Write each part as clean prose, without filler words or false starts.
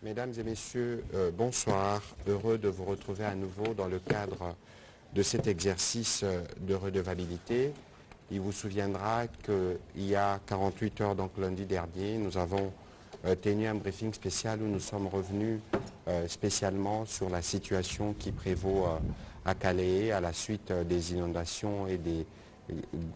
Mesdames et messieurs, bonsoir. Heureux de vous retrouver à nouveau dans le cadre de cet exercice de redevabilité. Il vous souviendra qu'il y a 48 heures, donc lundi dernier, nous avons tenu un briefing spécial où nous sommes revenus spécialement sur la situation qui prévaut à Calais à la suite des inondations et des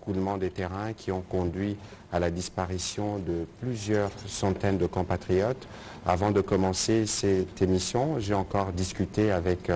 coulements des terrains qui ont conduit à la disparition de plusieurs centaines de compatriotes. Avant de commencer cette émission, j'ai encore discuté avec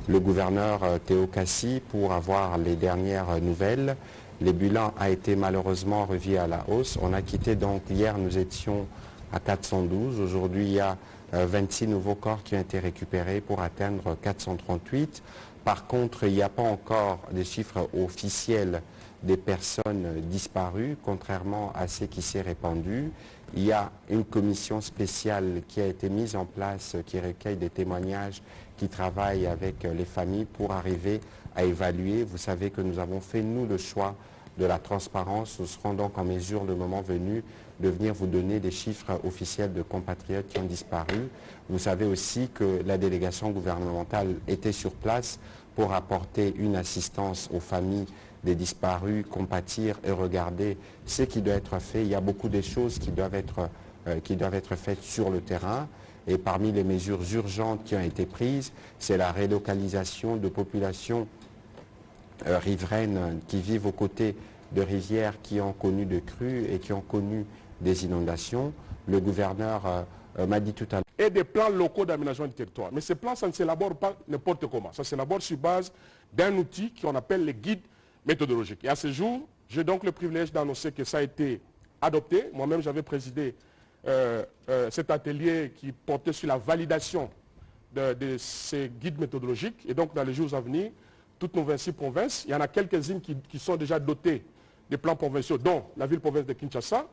le gouverneur Théo Cassi pour avoir les dernières nouvelles. Le bilan a été malheureusement revu à la hausse. On a quitté donc hier, nous étions à 412. Aujourd'hui, il y a 26 nouveaux corps qui ont été récupérés pour atteindre 438. Par contre, il n'y a pas encore des chiffres officiels des personnes disparues, contrairement à ce qui s'est répandu. Il y a une commission spéciale qui a été mise en place, qui recueille des témoignages, qui travaille avec les familles pour arriver à évaluer. Vous savez que nous avons fait, nous, le choix de la transparence. Nous serons donc en mesure, le moment venu, de venir vous donner des chiffres officiels de compatriotes qui ont disparu. Vous savez aussi que la délégation gouvernementale était sur place pour apporter une assistance aux familles des disparus, compatir et regarder ce qui doit être fait. Il y a beaucoup de choses qui doivent être faites sur le terrain. Et parmi les mesures urgentes qui ont été prises, c'est la relocalisation de populations riveraines qui vivent aux côtés de rivières qui ont connu de crues et qui ont connu des inondations. Le gouverneur m'a dit tout à l'heure. Et des plans locaux d'aménagement du territoire. Mais ces plans, ça ne s'élabore pas n'importe comment. Ça s'élabore sur base d'un outil qu'on appelle les guides méthodologiques. Et à ce jour, j'ai donc le privilège d'annoncer que ça a été adopté. Moi-même, j'avais présidé cet atelier qui portait sur la validation de ces guides méthodologiques. Et donc, dans les jours à venir, toutes nos 26 provinces, il y en a quelques-unes qui sont déjà dotées des plans provinciaux, dont la ville-province de Kinshasa,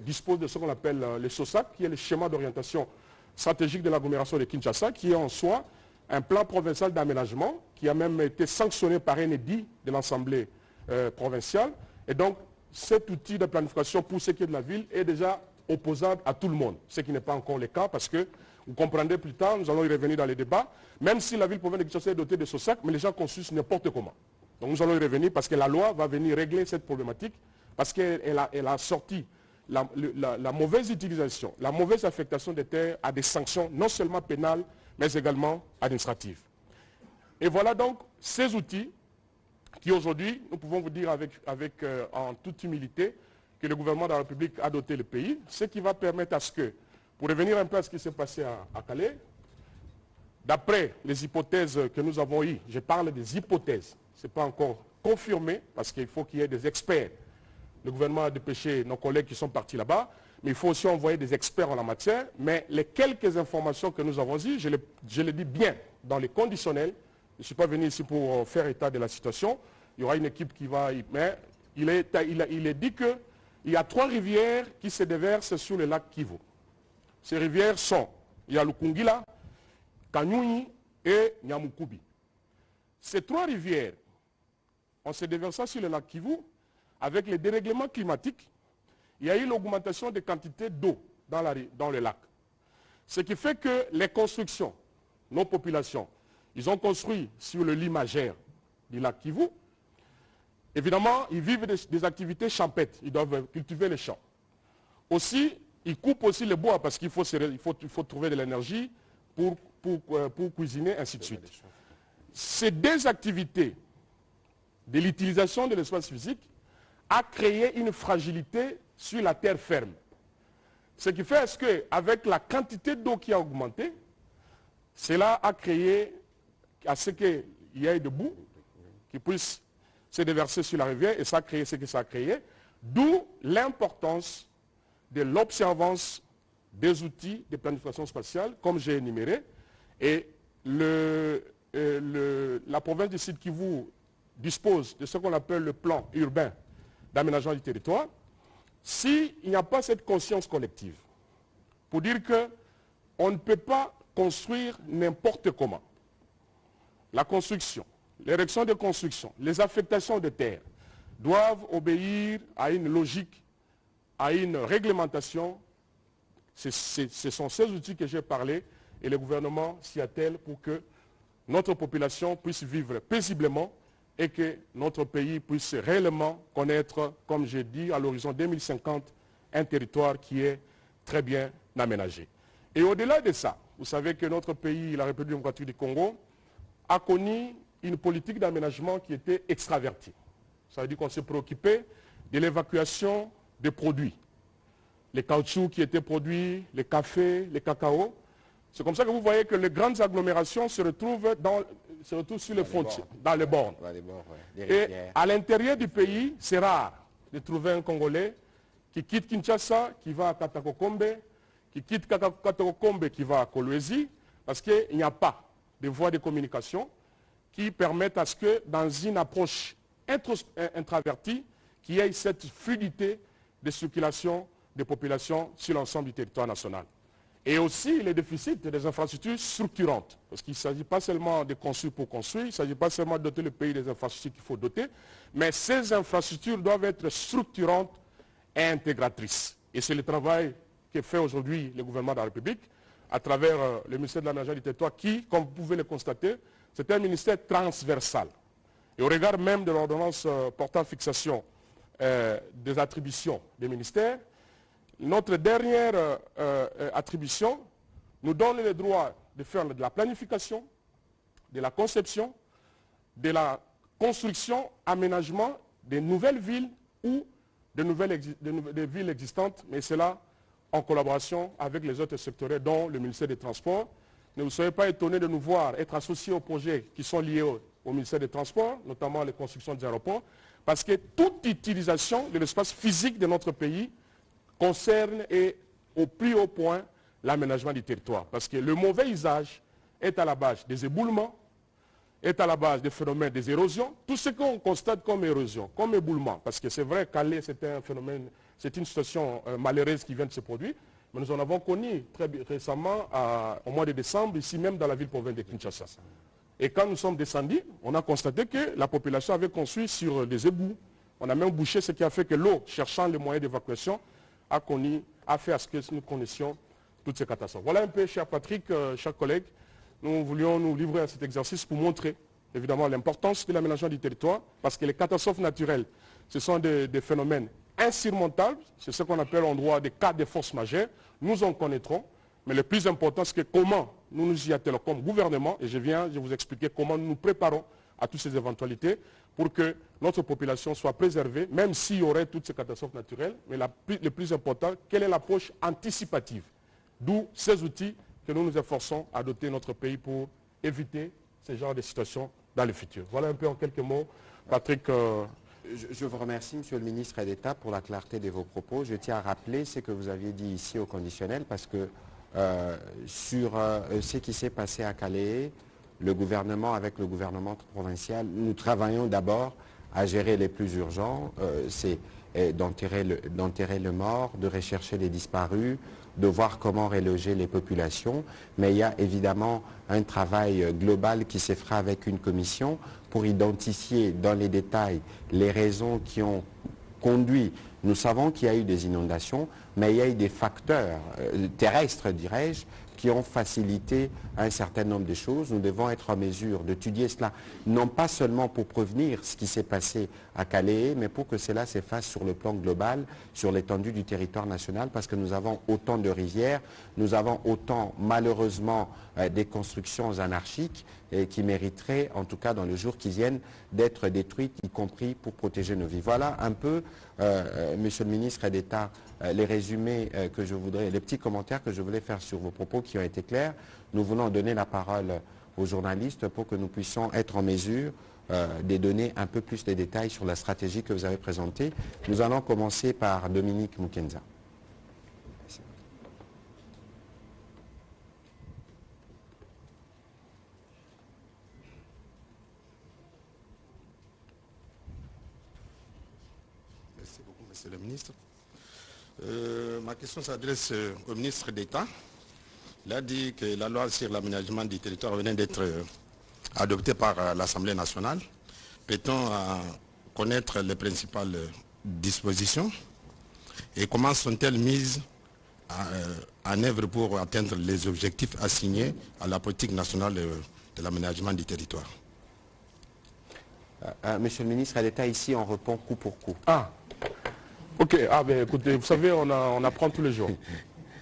dispose de ce qu'on appelle le SOSAC, qui est le schéma d'orientation stratégique de l'agglomération de Kinshasa, qui est en soi un plan provincial d'aménagement, qui a même été sanctionné par un édit de l'Assemblée provinciale. Et donc, cet outil de planification pour ce qui est de la ville est déjà opposable à tout le monde, ce qui n'est pas encore le cas, parce que, vous comprendrez plus tard, nous allons y revenir dans les débats, même si la ville provinciale de Kinshasa est dotée de SOSAC, mais les gens conçus n'importe comment. Donc nous allons y revenir, parce que la loi va venir régler cette problématique, parce qu'elle a sorti la mauvaise utilisation, la mauvaise affectation des terres à des sanctions non seulement pénales, mais également administratives. Et voilà donc ces outils qui aujourd'hui, nous pouvons vous dire en toute humilité que le gouvernement de la République a doté le pays, ce qui va permettre à ce que, pour revenir un peu à ce qui s'est passé à Calais, d'après les hypothèses que nous avons eues, je parle des hypothèses, ce n'est pas encore confirmé, parce qu'il faut qu'il y ait des experts. Le gouvernement a dépêché nos collègues qui sont partis là-bas, mais il faut aussi envoyer des experts en la matière. Mais les quelques informations que nous avons eues, je le dis bien, dans les conditionnels, je ne suis pas venu ici pour faire état de la situation, il y aura une équipe qui va y... Mais il est dit qu'il y a 3 rivières qui se déversent sur le lac Kivu. Ces rivières sont, il y a Lukungila, Kanyunyi et Nyamukubi. Ces 3 rivières, en se déversant sur le lac Kivu, avec les dérèglements climatiques, il y a eu l'augmentation des quantités d'eau dans le lac. Ce qui fait que les constructions, nos populations, ils ont construit sur le lit majeur du lac Kivu. Évidemment, ils vivent des activités champêtres, ils doivent cultiver les champs. Aussi, ils coupent aussi le bois parce qu'il faut trouver de l'énergie pour cuisiner, ainsi de suite. Ces 2 activités de l'utilisation de l'espace physique a créé une fragilité sur la terre ferme. Ce qui fait qu'avec la quantité d'eau qui a augmenté, cela a créé à ce qu'il y ait de boue qui puisse se déverser sur la rivière, et ça a créé ce que ça a créé, d'où l'importance de l'observance des outils de planification spatiale, comme j'ai énuméré, et la province du Sud Kivu dispose de ce qu'on appelle le plan urbain d'aménagement du territoire. S'il n'y a pas cette conscience collective, pour dire qu'on ne peut pas construire n'importe comment, la construction, l'érection de constructions, les affectations de terres doivent obéir à une logique, à une réglementation Ce sont ces outils que j'ai parlé et le gouvernement s'y attelle pour que notre population puisse vivre paisiblement et que notre pays puisse réellement connaître, comme j'ai dit, à l'horizon 2050, un territoire qui est très bien aménagé. Et au-delà de ça, vous savez que notre pays, la République démocratique du Congo, a connu une politique d'aménagement qui était extravertie. Ça veut dire qu'on s'est préoccupé de l'évacuation des produits. Les caoutchoucs qui étaient produits, les cafés, les cacao. C'est comme ça que vous voyez que les grandes agglomérations se retrouvent sur les frontières, dans les bornes. Et à l'intérieur du pays, c'est rare de trouver un Congolais qui quitte Kinshasa, qui va à Katakokombe, qui quitte Katakokombe, qui va à Kolwezi, parce qu'il n'y a pas de voies de communication qui permettent à ce que, dans une approche intravertie, qu'il y ait cette fluidité de circulation des populations sur l'ensemble du territoire national. Et aussi les déficits des infrastructures structurantes. Parce qu'il ne s'agit pas seulement de construire pour construire, il ne s'agit pas seulement de doter le pays des infrastructures qu'il faut doter, mais ces infrastructures doivent être structurantes et intégratrices. Et c'est le travail que fait aujourd'hui le gouvernement de la République à travers le ministère de l'aménagement du territoire qui, comme vous pouvez le constater, c'est un ministère transversal. Et au regard même de l'ordonnance portant fixation des attributions des ministères, notre dernière attribution nous donne le droit de faire de la planification, de la conception, de la construction, aménagement des nouvelles villes ou des villes existantes, mais cela en collaboration avec les autres secteurs, dont le ministère des Transports. Ne vous soyez pas étonnés de nous voir être associés aux projets qui sont liés au ministère des Transports, notamment les constructions des aéroports, parce que toute utilisation de l'espace physique de notre pays concerne et au plus haut point l'aménagement du territoire. Parce que le mauvais usage est à la base des éboulements, est à la base des phénomènes des érosions, tout ce qu'on constate comme érosion, comme éboulement, parce que c'est vrai qu'Alé, c'est un phénomène, c'est une situation malheureuse qui vient de se produire, mais nous en avons connu très récemment, au mois de décembre, ici même dans la ville province de Kinshasa. Et quand nous sommes descendus, on a constaté que la population avait construit sur des égouts. On a même bouché, ce qui a fait que l'eau, cherchant les moyens d'évacuation, a fait à ce que nous connaissions toutes ces catastrophes. Voilà un peu, cher Patrick, chers collègues, nous voulions nous livrer à cet exercice pour montrer évidemment l'importance de l'aménagement du territoire, parce que les catastrophes naturelles, ce sont des phénomènes insurmontables, c'est ce qu'on appelle en droit des cas de force majeure, nous en connaîtrons, mais le plus important, c'est que comment nous nous y attelons comme gouvernement, et je vais vous expliquer comment nous nous préparons à toutes ces éventualités pour que notre population soit préservée, même s'il y aurait toutes ces catastrophes naturelles, mais le plus important, quelle est l'approche anticipative, d'où ces outils que nous nous efforçons à doter notre pays pour éviter ce genre de situations dans le futur. Voilà un peu en quelques mots, Patrick. Je vous remercie, Monsieur le ministre d'État, pour la clarté de vos propos. Je tiens à rappeler ce que vous aviez dit ici au conditionnel, parce que sur ce qui s'est passé à Calais, le gouvernement, avec le gouvernement provincial, nous travaillons d'abord à gérer les plus urgents, c'est d'enterrer le mort, de rechercher les disparus, de voir comment reloger les populations. Mais il y a évidemment un travail global qui se fera avec une commission pour identifier dans les détails les raisons qui ont conduit. Nous savons qu'il y a eu des inondations, mais il y a eu des facteurs terrestres, dirais-je, qui ont facilité un certain nombre de choses. Nous devons être en mesure d'étudier cela, non pas seulement pour prévenir ce qui s'est passé à Calais, mais pour que cela s'efface sur le plan global, sur l'étendue du territoire national, parce que nous avons autant de rivières, nous avons autant, malheureusement, des constructions anarchiques qui mériteraient, en tout cas dans les jours qui viennent, d'être détruites, y compris pour protéger nos vies. Voilà un peu, Monsieur le ministre d'État, les résumés que je voudrais, les petits commentaires que je voulais faire sur vos propos qui ont été clairs. Nous voulons donner la parole aux journalistes pour que nous puissions être en mesure de donner un peu plus de détails sur la stratégie que vous avez présentée. Nous allons commencer par Dominique Mukenza. Merci beaucoup, Monsieur le ministre. Ma question s'adresse au ministre d'État. Il a dit que la loi sur l'aménagement du territoire venait d'être adoptée par l'Assemblée nationale. Peut-on connaître les principales dispositions et comment sont-elles mises en œuvre pour atteindre les objectifs assignés à la politique nationale de l'aménagement du territoire. Monsieur le ministre, à l'État, ici, on répond coup pour coup. Ah, ok. Ah, ben écoutez, vous savez, on apprend tous les jours.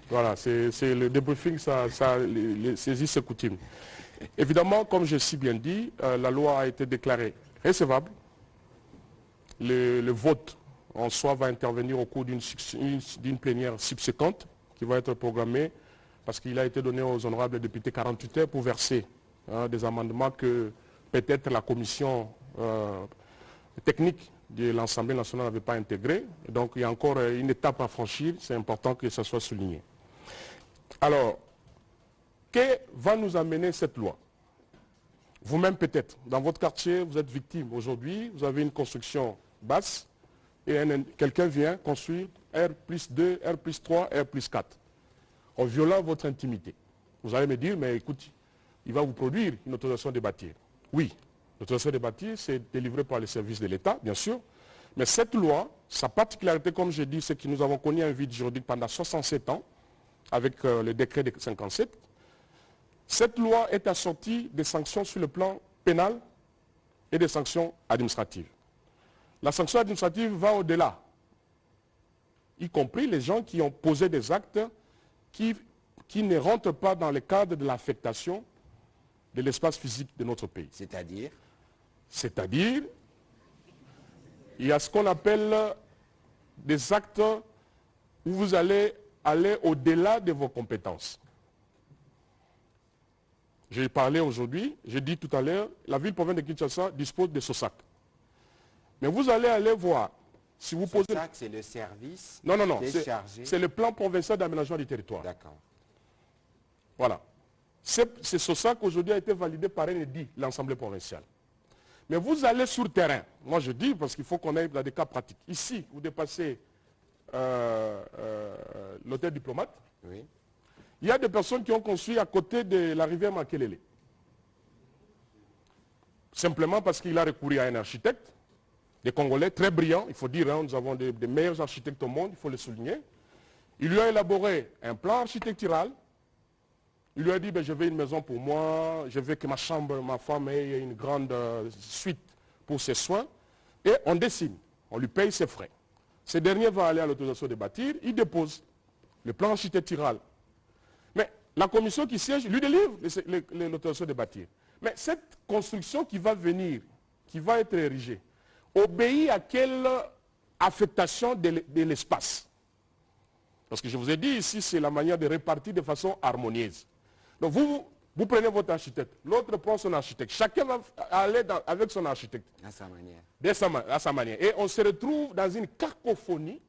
Voilà, c'est le débriefing, c'est juste coutume. Évidemment, comme j'ai si bien dit, la loi a été déclarée recevable. Le vote en soi va intervenir au cours d'une plénière subséquente qui va être programmée parce qu'il a été donné aux honorables députés 48 heures pour verser des amendements que peut-être la commission technique de l'Assemblée nationale n'avait pas intégré. Donc il y a encore une étape à franchir, c'est important que ça soit souligné. Alors, que va nous amener cette loi? Vous-même peut-être, dans votre quartier, vous êtes victime aujourd'hui, vous avez une construction basse et quelqu'un vient construire R+2, R+3, R+4 en violant votre intimité. Vous allez me dire, mais écoute, il va vous produire une autorisation de bâtir. Oui, l'autorisation de bâtir, c'est délivré par les services de l'État, bien sûr. Mais cette loi, sa particularité, comme je dis, c'est que nous avons connu un vide juridique pendant 67 ans, avec le décret de 57. Cette loi est assortie des sanctions sur le plan pénal et des sanctions administratives. La sanction administrative va au-delà, y compris les gens qui ont posé des actes qui ne rentrent pas dans le cadre de l'affectation de l'espace physique de notre pays. C'est-à-dire? C'est-à-dire, il y a ce qu'on appelle des actes où vous allez aller au-delà de vos compétences. J'ai parlé aujourd'hui, j'ai dit tout à l'heure, la ville-province de Kinshasa dispose de SOSAC. Mais vous allez aller voir, si vous posez... SOSAC, c'est le service Non, déchargé. c'est le plan provincial d'aménagement du territoire. D'accord. Voilà. Ce SOSAC aujourd'hui a été validé par NEDI, l'Assemblée provinciale. Mais vous allez sur le terrain. Moi je dis, parce qu'il faut qu'on aille dans des cas pratiques. Ici, vous dépassez l'hôtel Diplomate. Oui. Il y a des personnes qui ont construit à côté de la rivière Makelele. Simplement parce qu'il a recouru à un architecte, des Congolais très brillants, il faut dire, nous avons des meilleurs architectes au monde, il faut le souligner. Il lui a élaboré un plan architectural. Il lui a dit, ben, je veux une maison pour moi, je veux que ma chambre, ma femme ait une grande suite pour ses soins. Et on dessine, on lui paye ses frais. Ce dernier va aller à l'autorisation de bâtir, il dépose le plan architectural. Mais la commission qui siège lui délivre l'autorisation de bâtir. Mais cette construction qui va venir, qui va être érigée, obéit à quelle affectation de l'espace? Parce que je vous ai dit ici, c'est la manière de répartir de façon harmonieuse. Donc vous prenez votre architecte, l'autre prend son architecte. Chacun va aller avec son architecte. À sa manière. À sa manière. Et on se retrouve dans une cacophonie,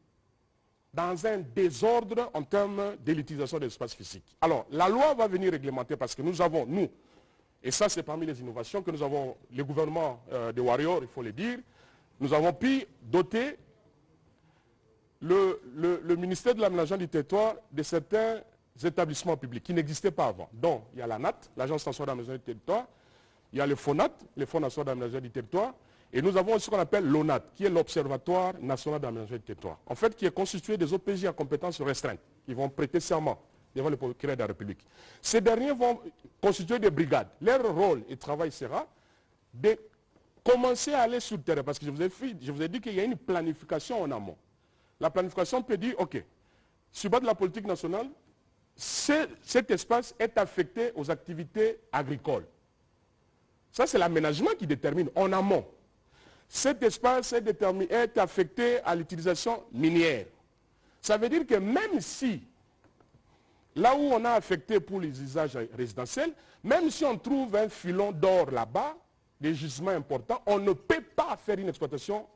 dans un désordre en termes de l'utilisation de l'espace physique. Alors, la loi va venir réglementer parce que nous avons, et ça c'est parmi les innovations que nous avons, le gouvernement de Warrior, il faut le dire, nous avons pu doter le ministère de l'aménagement du territoire de certains établissements publics qui n'existaient pas avant. Donc, il y a la NAT, l'Agence nationale d'aménagement du territoire, il y a le FONAT, le Fonds national d'aménagement du territoire, et nous avons ce qu'on appelle l'ONAT, qui est l'Observatoire national d'aménagement du territoire, en fait, qui est constitué des OPJ à compétences restreintes, qui vont prêter serment devant le procureur de la République. Ces derniers vont constituer des brigades. Leur rôle et travail sera de commencer à aller sur le terrain, parce que je vous ai dit qu'il y a une planification en amont. La planification peut dire, ok, sur base de la politique nationale, cet espace est affecté aux activités agricoles. Ça, c'est l'aménagement qui détermine en amont. Cet espace est affecté à l'utilisation minière. Ça veut dire que même si, là où on a affecté pour les usages résidentiels, même si on trouve un filon d'or là-bas, des gisements importants, on ne peut pas faire une exploitation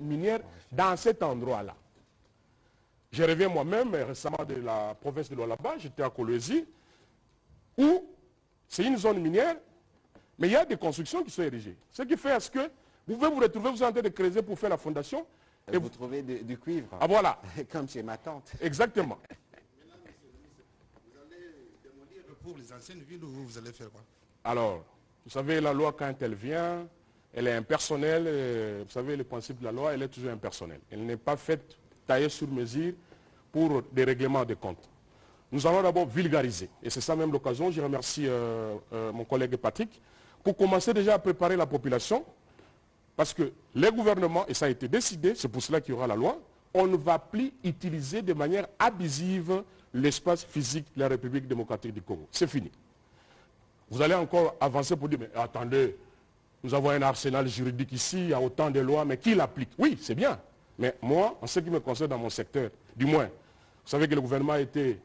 minière dans cet endroit-là. Je reviens moi-même récemment de la province de Lualaba, j'étais à Kolwezi, où c'est une zone minière, mais il y a des constructions qui sont érigées. Ce qui fait à ce que vous pouvez vous retrouver, vous êtes en train de creuser pour faire la fondation. Et vous trouvez du cuivre. Ah voilà. Comme chez ma tante. Exactement. Vous allez démolir pour les anciennes villes ou vous allez faire quoi? Alors, vous savez, la loi, quand elle vient, elle est impersonnelle. Vous savez, le principe de la loi, elle est toujours impersonnelle. Elle n'est pas faite taillée sur mesure pour des règlements de comptes. nous allons d'abord vulgariser. Et c'est ça même l'occasion, je remercie mon collègue Patrick, pour commencer déjà à préparer la population, parce que les gouvernements, et ça a été décidé, c'est pour cela qu'il y aura la loi, on ne va plus utiliser de manière abusive l'espace physique de la République démocratique du Congo. C'est fini. Vous allez encore avancer pour dire, mais attendez, nous avons un arsenal juridique ici, il y a autant de lois, mais qui l'applique? Oui, c'est bien. Mais moi, en ce qui me concerne dans mon secteur, du moins, vous savez que le gouvernement a été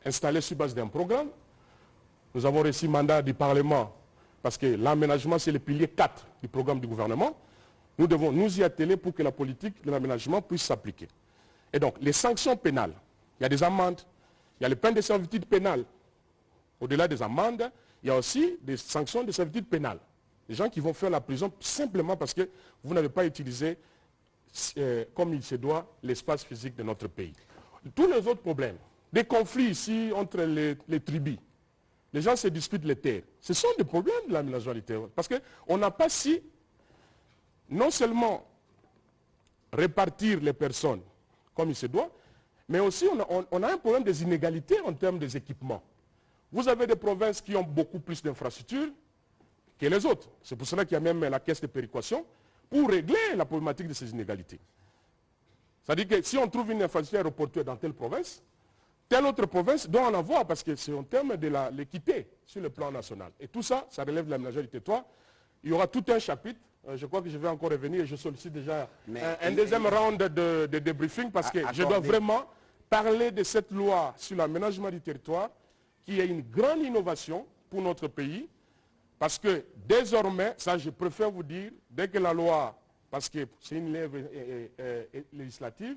installé sur base d'un programme. Nous avons reçu mandat du Parlement, parce que l'aménagement, c'est le pilier 4 du programme du gouvernement. Nous devons nous y atteler pour que la politique de l'aménagement puisse s'appliquer. Et donc, les sanctions pénales, il y a des amendes, il y a les peines de servitude pénale. Au-delà des amendes, il y a aussi des sanctions de servitude pénale. Les gens qui vont faire la prison simplement parce que vous n'avez pas utilisé, comme il se doit, l'espace physique de notre pays. Tous les autres problèmes, des conflits ici entre les tribus, les gens se disputent les terres. Ce sont des problèmes de l'aménagement du territoire. Parce qu'on n'a pas si, non seulement répartir les personnes comme il se doit, mais aussi on a un problème des inégalités en termes des équipements. Vous avez des provinces qui ont beaucoup plus d'infrastructures que les autres. C'est pour cela qu'il y a même la caisse de péréquation pour régler la problématique de ces inégalités. C'est-à-dire que si on trouve une infrastructure aéroportuaire dans telle autre province doit en avoir parce que c'est en termes de l'équité sur le plan national. Et tout ça, ça relève de l'aménagement du territoire. Il y aura tout un chapitre. Je crois que je vais encore revenir et je sollicite déjà un deuxième round de débriefing parce que je dois vraiment parler de cette loi sur l'aménagement du territoire qui est une grande innovation pour notre pays parce que désormais, ça je préfère vous dire, dès que la loi, parce que c'est une loi législative,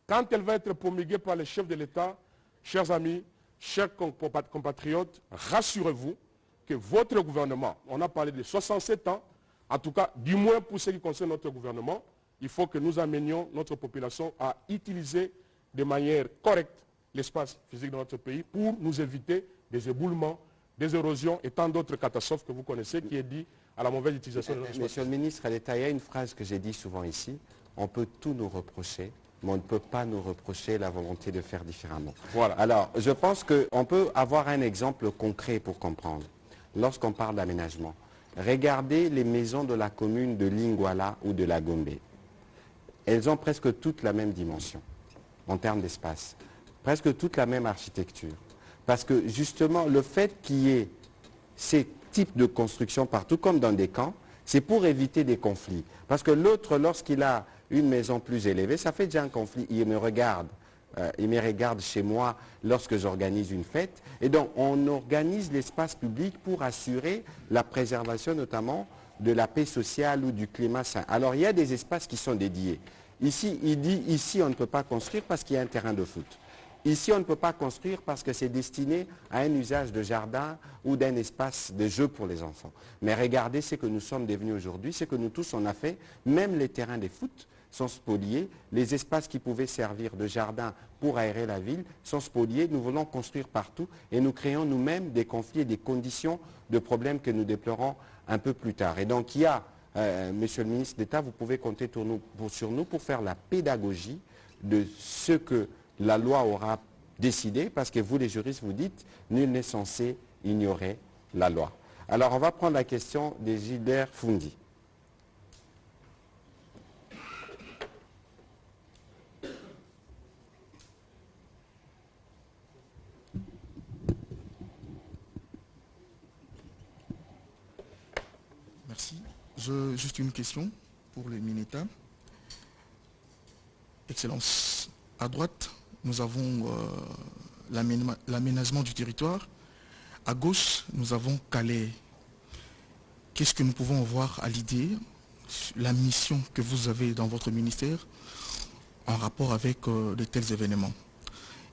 quand elle va être promulguée par les chefs de l'État, chers amis, chers compatriotes, rassurez-vous que votre gouvernement, on a parlé de 67 ans, en tout cas, du moins pour ce qui concerne notre gouvernement, il faut que nous amenions notre population à utiliser de manière correcte l'espace physique de notre pays pour nous éviter des éboulements, des érosions et tant d'autres catastrophes que vous connaissez qui est dit à la mauvaise utilisation de notre espace. Monsieur le ministre d'État, il y a une phrase que j'ai dit souvent ici, on peut tout nous reprocher, mais on ne peut pas nous reprocher la volonté de faire différemment. Voilà. Alors, je pense qu'on peut avoir un exemple concret pour comprendre. Lorsqu'on parle d'aménagement, regardez les maisons de la commune de Lingwala ou de la Gombe. Elles ont presque toutes la même dimension en termes d'espace, presque toute la même architecture. Parce que justement, le fait qu'il y ait ces types de construction partout, comme dans des camps, c'est pour éviter des conflits. Parce que l'autre, lorsqu'il a une maison plus élevée, ça fait déjà un conflit. Il me regarde chez moi lorsque j'organise une fête. Et donc, on organise l'espace public pour assurer la préservation notamment de la paix sociale ou du climat sain. Alors, il y a des espaces qui sont dédiés. Ici, il dit, ici, on ne peut pas construire parce qu'il y a un terrain de foot. Ici, on ne peut pas construire parce que c'est destiné à un usage de jardin ou d'un espace de jeu pour les enfants. Mais regardez ce que nous sommes devenus aujourd'hui, ce que nous tous on a fait, même les terrains de foot sont spoliés, les espaces qui pouvaient servir de jardin pour aérer la ville sont spoliés, nous voulons construire partout et nous créons nous-mêmes des conflits et des conditions de problèmes que nous déplorons un peu plus tard. Et donc il y a, Monsieur le ministre d'État, vous pouvez compter sur nous pour faire la pédagogie de ce que la loi aura décidé, parce que vous les juristes vous dites, nul n'est censé ignorer la loi. Alors on va prendre la question de Gilbert Fundi. Merci. Juste une question pour le Mineta. Excellence, à droite, nous avons l'aménagement du territoire. À gauche, nous avons Calais. Qu'est-ce que nous pouvons voir à l'idée, la mission que vous avez dans votre ministère en rapport avec de tels événements?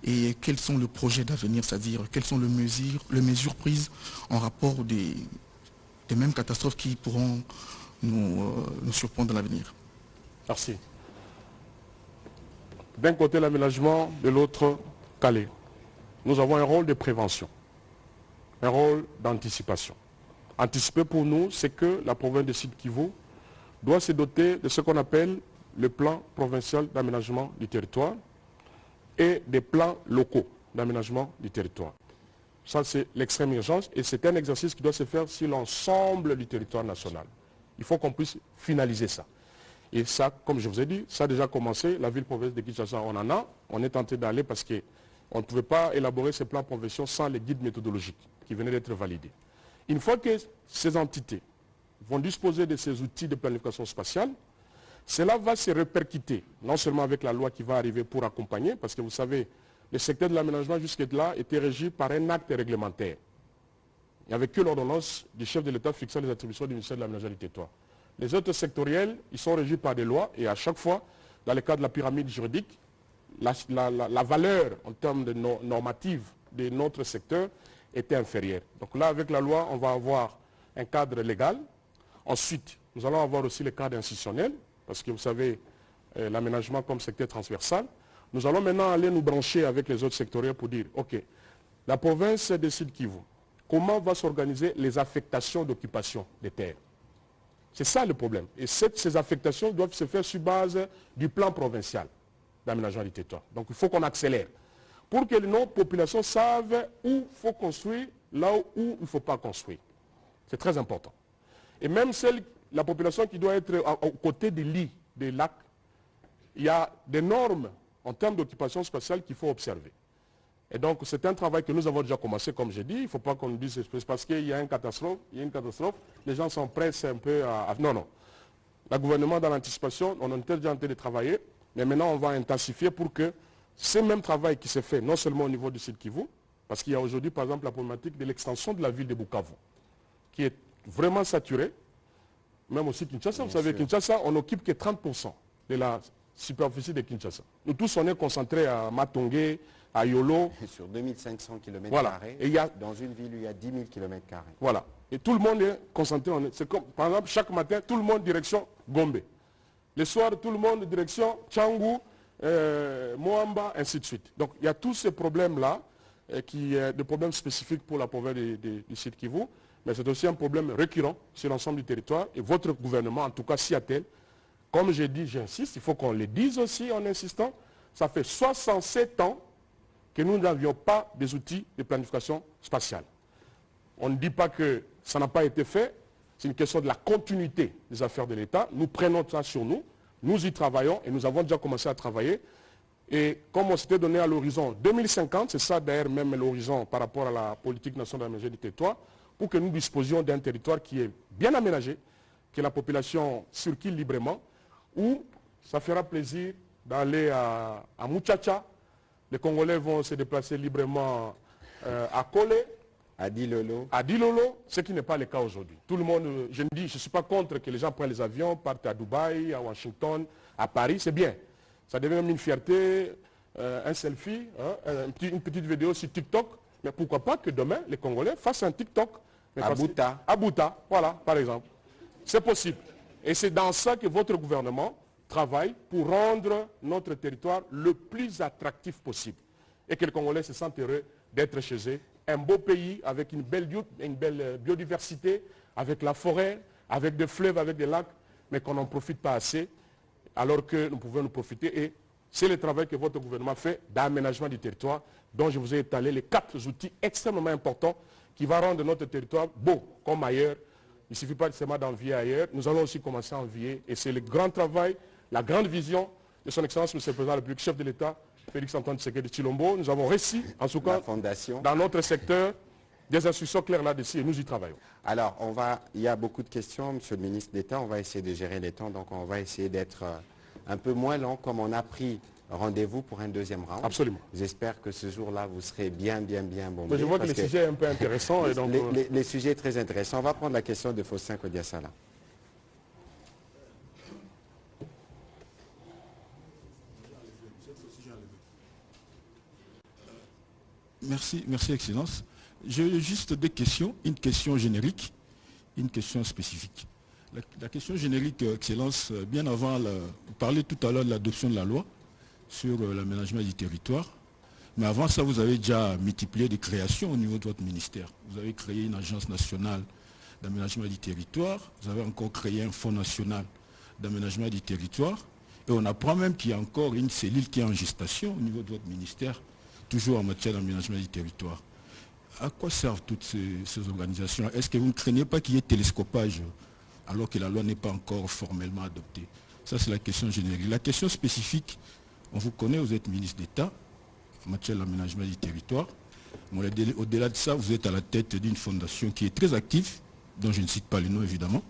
Et quels sont les projets d'avenir, c'est-à-dire quelles sont les mesures prises en rapport des mêmes catastrophes qui pourront nous surprendre dans l'avenir? Merci. D'un côté l'aménagement, de l'autre Calais. Nous avons un rôle de prévention, un rôle d'anticipation. Anticiper pour nous, c'est que la province de Sud-Kivu doit se doter de ce qu'on appelle le plan provincial d'aménagement du territoire et des plans locaux. d'aménagement du territoire. Ça, c'est l'extrême urgence et c'est un exercice qui doit se faire sur l'ensemble du territoire national. Il faut qu'on puisse finaliser ça. Et ça, comme je vous ai dit, ça a déjà commencé. La ville-province de Kinshasa, on en a. On est tenté d'aller parce qu'on ne pouvait pas élaborer ces plans provinciaux sans les guides méthodologiques qui venaient d'être validés. Une fois que ces entités vont disposer de ces outils de planification spatiale, cela va se répercuter, non seulement avec la loi qui va arriver pour accompagner, parce que vous savez, le secteur de l'aménagement jusque-là était régi par un acte réglementaire. Il n'y avait que l'ordonnance du chef de l'État fixant les attributions du ministère de l'aménagement du territoire. Les autres sectoriels, ils sont régis par des lois et à chaque fois, dans le cadre de la pyramide juridique, la valeur en termes de normative de notre secteur était inférieure. Donc là, avec la loi, on va avoir un cadre légal. Ensuite, nous allons avoir aussi le cadre institutionnel, parce que vous savez, l'aménagement comme secteur transversal. Nous allons maintenant aller nous brancher avec les autres sectoriels pour dire, OK, la province décide Kivu. Comment va s'organiser les affectations d'occupation des terres? C'est ça le problème. Et ces affectations doivent se faire sur base du plan provincial d'aménagement du territoire. Donc il faut qu'on accélère. Pour que nos populations savent où il faut construire, là où il ne faut pas construire. C'est très important. Et même la population qui doit être aux côtés des lits, des lacs, il y a des normes en termes d'occupation spatiale qu'il faut observer. Et donc c'est un travail que nous avons déjà commencé, comme j'ai dit. Il ne faut pas qu'on nous dise c'est parce qu'il y a une catastrophe, les gens sont prêts un peu à... Non, non. Le gouvernement dans l'anticipation, on est déjà en train de travailler, mais maintenant on va intensifier pour que ce même travail qui se fait, non seulement au niveau du site Kivu, parce qu'il y a aujourd'hui par exemple la problématique de l'extension de la ville de Bukavu, qui est vraiment saturée, même aussi Kinshasa. Vous savez, Kinshasa, on n'occupe que 30% de la superficie de Kinshasa. Nous tous, on est concentrés à Matongé, à Yolo. Sur 2500 km, voilà. Et dans une ville où il y a 10 000 km. Voilà. Et tout le monde est concentré. C'est comme, par exemple, chaque matin, tout le monde direction Gombe. Le soir, tout le monde direction Tchangou, Moamba, ainsi de suite. Donc, il y a tous ces problèmes-là, des problèmes spécifiques pour la province du site Kivu, mais c'est aussi un problème récurrent sur l'ensemble du territoire. Et votre gouvernement, en tout cas, s'y attelle. Comme j'ai dit, j'insiste, il faut qu'on le dise aussi en insistant. Ça fait 67 ans que nous n'avions pas des outils de planification spatiale. On ne dit pas que ça n'a pas été fait, c'est une question de la continuité des affaires de l'État. Nous prenons ça sur nous, nous y travaillons et nous avons déjà commencé à travailler. Et comme on s'était donné à l'horizon 2050, c'est ça d'ailleurs même l'horizon par rapport à la politique nationale d'aménagement du territoire, pour que nous disposions d'un territoire qui est bien aménagé, que la population circule librement, où ça fera plaisir d'aller à Muchacha. Les Congolais vont se déplacer librement à Kolé, à Dilolo, ce qui n'est pas le cas aujourd'hui. Tout le monde, je ne suis pas contre que les gens prennent les avions, partent à Dubaï, à Washington, à Paris, c'est bien. Ça devient même une fierté, un selfie, hein, une petite vidéo sur TikTok. Mais pourquoi pas que demain, les Congolais fassent un TikTok. à Bouta. À Bouta, voilà, par exemple. C'est possible. Et c'est dans ça que votre gouvernement travaille pour rendre notre territoire le plus attractif possible. Et que les Congolais se sentent heureux d'être chez eux. Un beau pays avec une belle biodiversité, avec la forêt, avec des fleuves, avec des lacs, mais qu'on n'en profite pas assez, alors que nous pouvons nous profiter. Et c'est le travail que votre gouvernement fait d'aménagement du territoire, dont je vous ai étalé les 4 outils extrêmement importants qui vont rendre notre territoire beau comme ailleurs. Il ne suffit pas seulement d'envier ailleurs, nous allons aussi commencer à envier. Et c'est le grand travail, la grande vision de son Excellence, M. le Président de la République, chef de l'État, Félix-Antoine Tshisekedi Tshilombo. Nous avons réussi, en tout cas, dans notre secteur, des instructions claires là-dessus et nous y travaillons. Alors, il y a beaucoup de questions, Monsieur le ministre d'État. On va essayer de gérer les temps, donc on va essayer d'être un peu moins lent, comme on a pris rendez-vous pour un deuxième round. Absolument. J'espère que ce jour-là, vous serez bien bombé. Mais je vois que les sujets sont un peu intéressants. Et donc, les sujets très intéressants. On va prendre la question de Faustin Kodiasala. Merci Excellence. J'ai juste deux questions, une question générique, une question spécifique. La question générique, Excellence, bien avant, vous parlez tout à l'heure de l'adoption de la loi sur l'aménagement du territoire, mais avant ça, vous avez déjà multiplié des créations au niveau de votre ministère. Vous avez créé une agence nationale d'aménagement du territoire, vous avez encore créé un fonds national d'aménagement du territoire, et on apprend même qu'il y a encore une cellule qui est en gestation au niveau de votre ministère toujours en matière d'aménagement du territoire. À quoi servent toutes ces organisations? Est-ce que vous ne craignez pas qu'il y ait télescopage alors que la loi n'est pas encore formellement adoptée? Ça, c'est la question générique. La question spécifique, on vous connaît, vous êtes ministre d'État en matière d'aménagement du territoire. Au-delà de ça, vous êtes à la tête d'une fondation qui est très active, dont je ne cite pas les noms évidemment,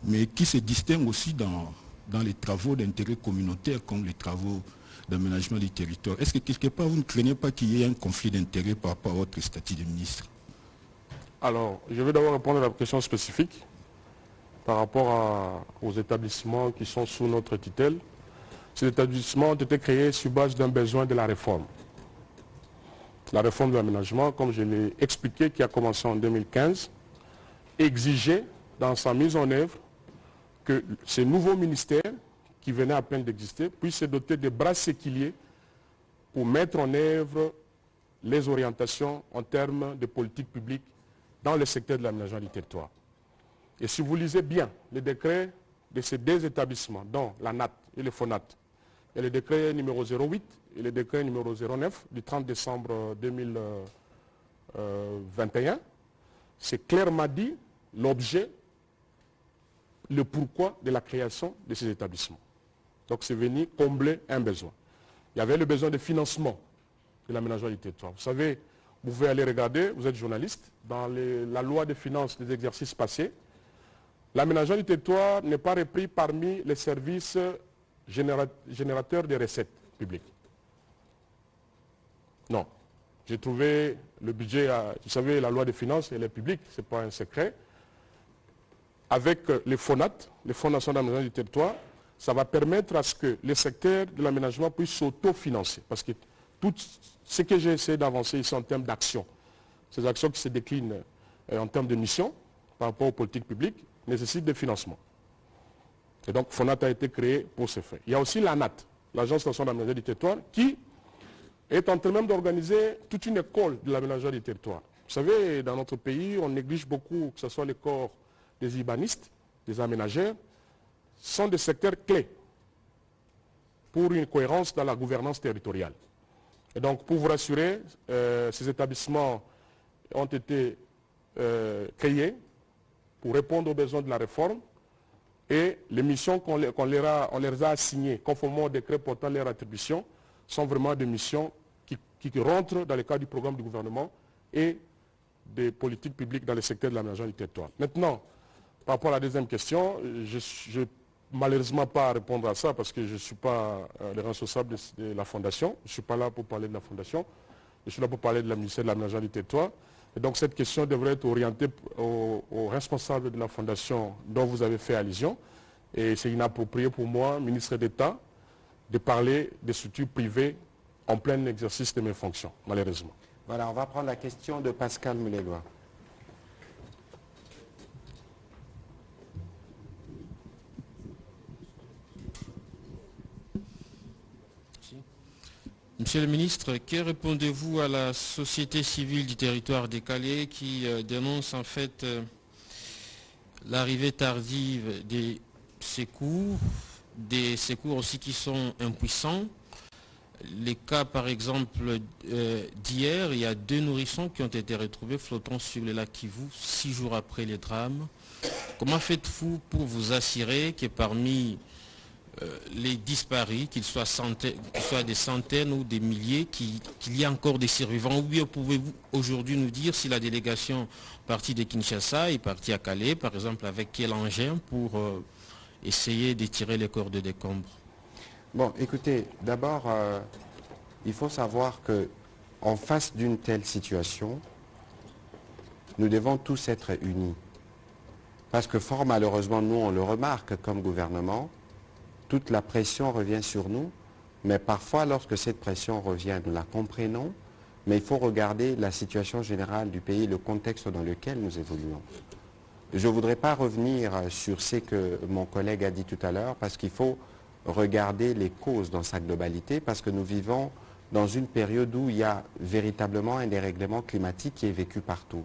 mais qui se distingue aussi dans les travaux d'intérêt communautaire comme les travaux d'aménagement du territoire. Est-ce que quelque part vous ne craignez pas qu'il y ait un conflit d'intérêt par rapport à votre statut de ministre? Alors, je vais d'abord répondre à la question spécifique par rapport aux établissements qui sont sous notre tutelle. Ces établissements ont été créés sur base d'un besoin de la réforme. La réforme de l'aménagement, comme je l'ai expliqué, qui a commencé en 2015, exigeait dans sa mise en œuvre que ces nouveaux ministères qui venaient à peine d'exister puissent se doter de bras séquiliers pour mettre en œuvre les orientations en termes de politique publique dans le secteur de l'aménagement du territoire. Et si vous lisez bien les décrets de ces deux établissements, dont la NAT et le FONAT, et le décret numéro 08 et le décret numéro 09 du 30 décembre 2021, c'est clairement dit l'objet, le pourquoi de la création de ces établissements. Donc c'est venu combler un besoin. Il y avait le besoin de financement de l'aménagement du territoire. Vous savez, vous pouvez aller regarder, vous êtes journaliste, dans la loi de finances des exercices passés, l'aménagement du territoire n'est pas repris parmi les services générateurs de recettes publiques. Non. J'ai trouvé le budget, vous savez, la loi de finances, elle est publique, ce n'est pas un secret. Avec les FONAT, les Fonds nationaux d'aménagement du territoire, ça va permettre à ce que le secteur de l'aménagement puisse s'autofinancer. Parce que tout ce que j'ai essayé d'avancer ici en termes d'actions, ces actions qui se déclinent en termes de missions par rapport aux politiques publiques, nécessitent des financements. Et donc, FONAT a été créé pour ce fait. Il y a aussi l'ANAT, l'Agence nationale d'aménagement du territoire, qui est en train même d'organiser toute une école de l'aménagement du territoire. Vous savez, dans notre pays, on néglige beaucoup, que ce soit les corps des urbanistes, des aménageurs, sont des secteurs clés pour une cohérence dans la gouvernance territoriale. Et donc, pour vous rassurer, ces établissements ont été créés pour répondre aux besoins de la réforme et les missions qu'on leur a assignées, conformément au décret portant leur attribution, sont vraiment des missions qui rentrent dans le cadre du programme du gouvernement et des politiques publiques dans le secteur de l'aménagement du territoire. Maintenant, par rapport à la deuxième question, je ne vais malheureusement pas répondre à ça parce que je ne suis pas le responsable de la Fondation. Je ne suis pas là pour parler de la Fondation. Je suis là pour parler de la ministère de l'aménagement du territoire. Et donc cette question devrait être orientée aux responsables de la Fondation dont vous avez fait allusion. Et c'est inapproprié pour moi, ministre d'État, de parler des structures privées en plein exercice de mes fonctions, malheureusement. Voilà, on va prendre la question de Pascal Moulélois. Monsieur le ministre, que répondez-vous à la société civile du territoire décalé qui dénonce en fait l'arrivée tardive des secours aussi qui sont impuissants? Les cas par exemple d'hier, il y a 2 nourrissons qui ont été retrouvés flottant sur le lac Kivu 6 jours après les drames. Comment faites-vous pour vous assurer que parmi les disparus, qu'ils soient des centaines ou des milliers, qu'il y a encore des survivants? Ou bien pouvez-vous aujourd'hui nous dire si la délégation partie de Kinshasa est partie à Calais, par exemple, avec quel engin pour essayer de tirer les corps de décombres? Bon, écoutez, d'abord, il faut savoir qu'en face d'une telle situation, nous devons tous être unis. Parce que fort malheureusement, nous, on le remarque comme gouvernement, toute la pression revient sur nous, mais parfois, lorsque cette pression revient, nous la comprenons, mais il faut regarder la situation générale du pays, le contexte dans lequel nous évoluons. Je ne voudrais pas revenir sur ce que mon collègue a dit tout à l'heure, parce qu'il faut regarder les causes dans sa globalité, parce que nous vivons dans une période où il y a véritablement un dérèglement climatique qui est vécu partout.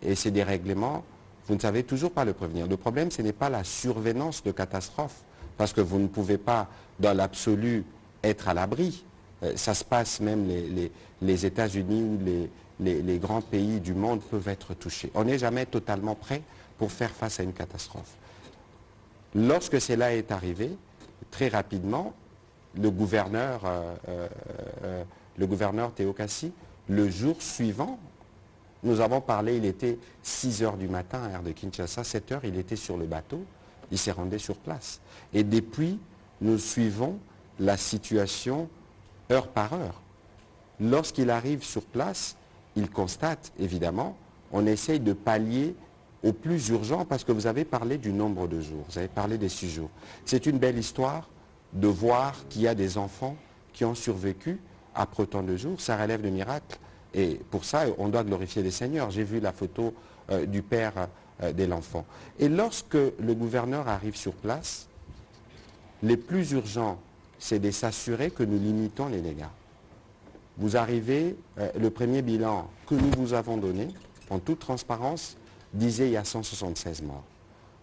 Et ces dérèglements, vous ne savez toujours pas le prévenir. Le problème, ce n'est pas la survenance de catastrophes, parce que vous ne pouvez pas, dans l'absolu, être à l'abri ça se passe même les États-Unis ou les grands pays du monde peuvent être touchés. On n'est jamais totalement prêt pour faire face à une catastrophe. Lorsque cela est arrivé, très rapidement, le gouverneur Théo Kassi, le jour suivant, nous avons parlé, il était 6 heures du matin à l'heure de Kinshasa, 7 heures, il était sur le bateau, il s'est rendu sur place. Et depuis, nous suivons la situation heure par heure. Lorsqu'il arrive sur place, il constate, évidemment, on essaye de pallier au plus urgent, parce que vous avez parlé du nombre de jours, vous avez parlé des 6 jours. C'est une belle histoire de voir qu'il y a des enfants qui ont survécu après autant de jours, ça relève de miracles. Et pour ça, on doit glorifier les Seigneurs. J'ai vu la photo du père de l'enfant. Et lorsque le gouverneur arrive sur place, les plus urgents, c'est de s'assurer que nous limitons les dégâts. Vous arrivez, le premier bilan que nous vous avons donné, en toute transparence, disait il y a 176 morts.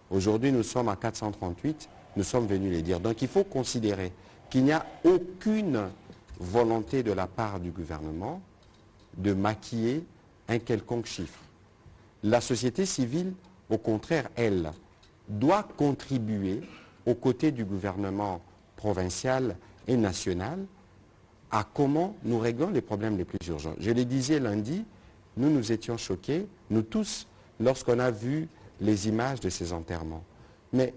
Aujourd'hui, nous sommes à 438, nous sommes venus les dire. Donc il faut considérer qu'il n'y a aucune volonté de la part du gouvernement de maquiller un quelconque chiffre. La société civile, au contraire, elle, doit contribuer aux côtés du gouvernement provincial et national à comment nous réglons les problèmes les plus urgents. Je le disais lundi, nous étions choqués, nous tous, lorsqu'on a vu les images de ces enterrements. Mais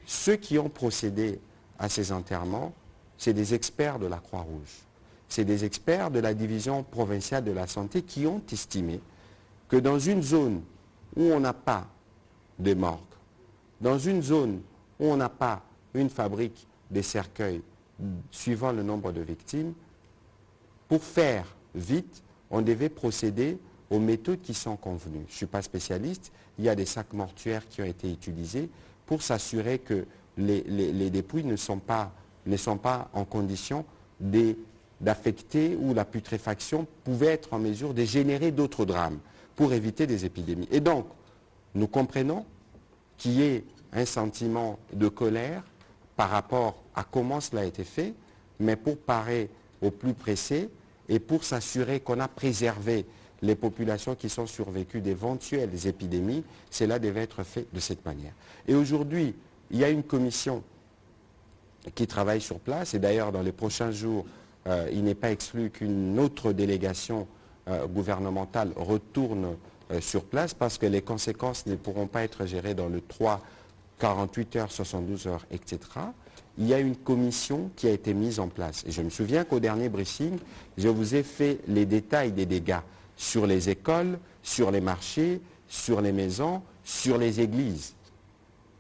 ceux qui ont procédé à ces enterrements, c'est des experts de la Croix-Rouge. C'est des experts de la division provinciale de la santé qui ont estimé que dans une zone où on n'a pas de morgue, dans une zone où on n'a pas une fabrique de cercueils suivant le nombre de victimes, pour faire vite, on devait procéder aux méthodes qui sont convenues. Je ne suis pas spécialiste, il y a des sacs mortuaires qui ont été utilisés pour s'assurer que les dépouilles ne sont pas en condition d'affecter ou la putréfaction pouvait être en mesure de générer d'autres drames pour éviter des épidémies. Et donc, nous comprenons qu'il y ait un sentiment de colère par rapport à comment cela a été fait, mais pour parer au plus pressé et pour s'assurer qu'on a préservé les populations qui sont survécues d'éventuelles épidémies, cela devait être fait de cette manière. Et aujourd'hui, il y a une commission qui travaille sur place, et d'ailleurs dans les prochains jours, il n'est pas exclu qu'une autre délégation gouvernementale retourne sur place parce que les conséquences ne pourront pas être gérées dans le 3, 48 heures, 72 heures, etc. Il y a une commission qui a été mise en place. Et je me souviens qu'au dernier briefing, je vous ai fait les détails des dégâts sur les écoles, sur les marchés, sur les maisons, sur les églises.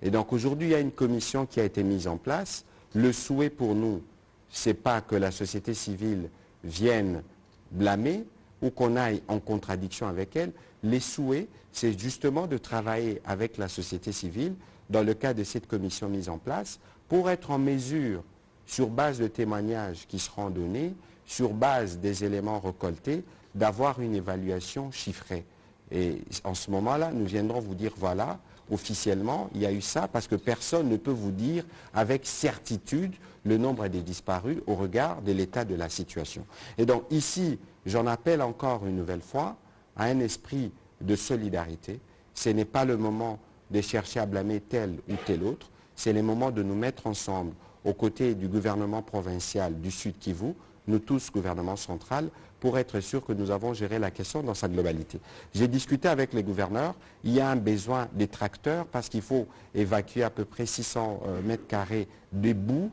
Et donc aujourd'hui, il y a une commission qui a été mise en place. Le souhait pour nous, ce n'est pas que la société civile vienne blâmer ou qu'on aille en contradiction avec elle. Les souhaits, c'est justement de travailler avec la société civile dans le cadre de cette commission mise en place pour être en mesure, sur base de témoignages qui seront donnés, sur base des éléments récoltés, d'avoir une évaluation chiffrée. Et en ce moment-là, nous viendrons vous dire, voilà, officiellement, il y a eu ça, parce que personne ne peut vous dire avec certitude le nombre des disparus au regard de l'état de la situation. Et donc ici, j'en appelle encore une nouvelle fois à un esprit de solidarité. Ce n'est pas le moment de chercher à blâmer tel ou tel autre, c'est le moment de nous mettre ensemble aux côtés du gouvernement provincial du Sud Kivu, nous tous, gouvernement central, pour être sûr que nous avons géré la question dans sa globalité. J'ai discuté avec les gouverneurs, il y a un besoin des tracteurs parce qu'il faut évacuer à peu près 600 mètres carrés des boues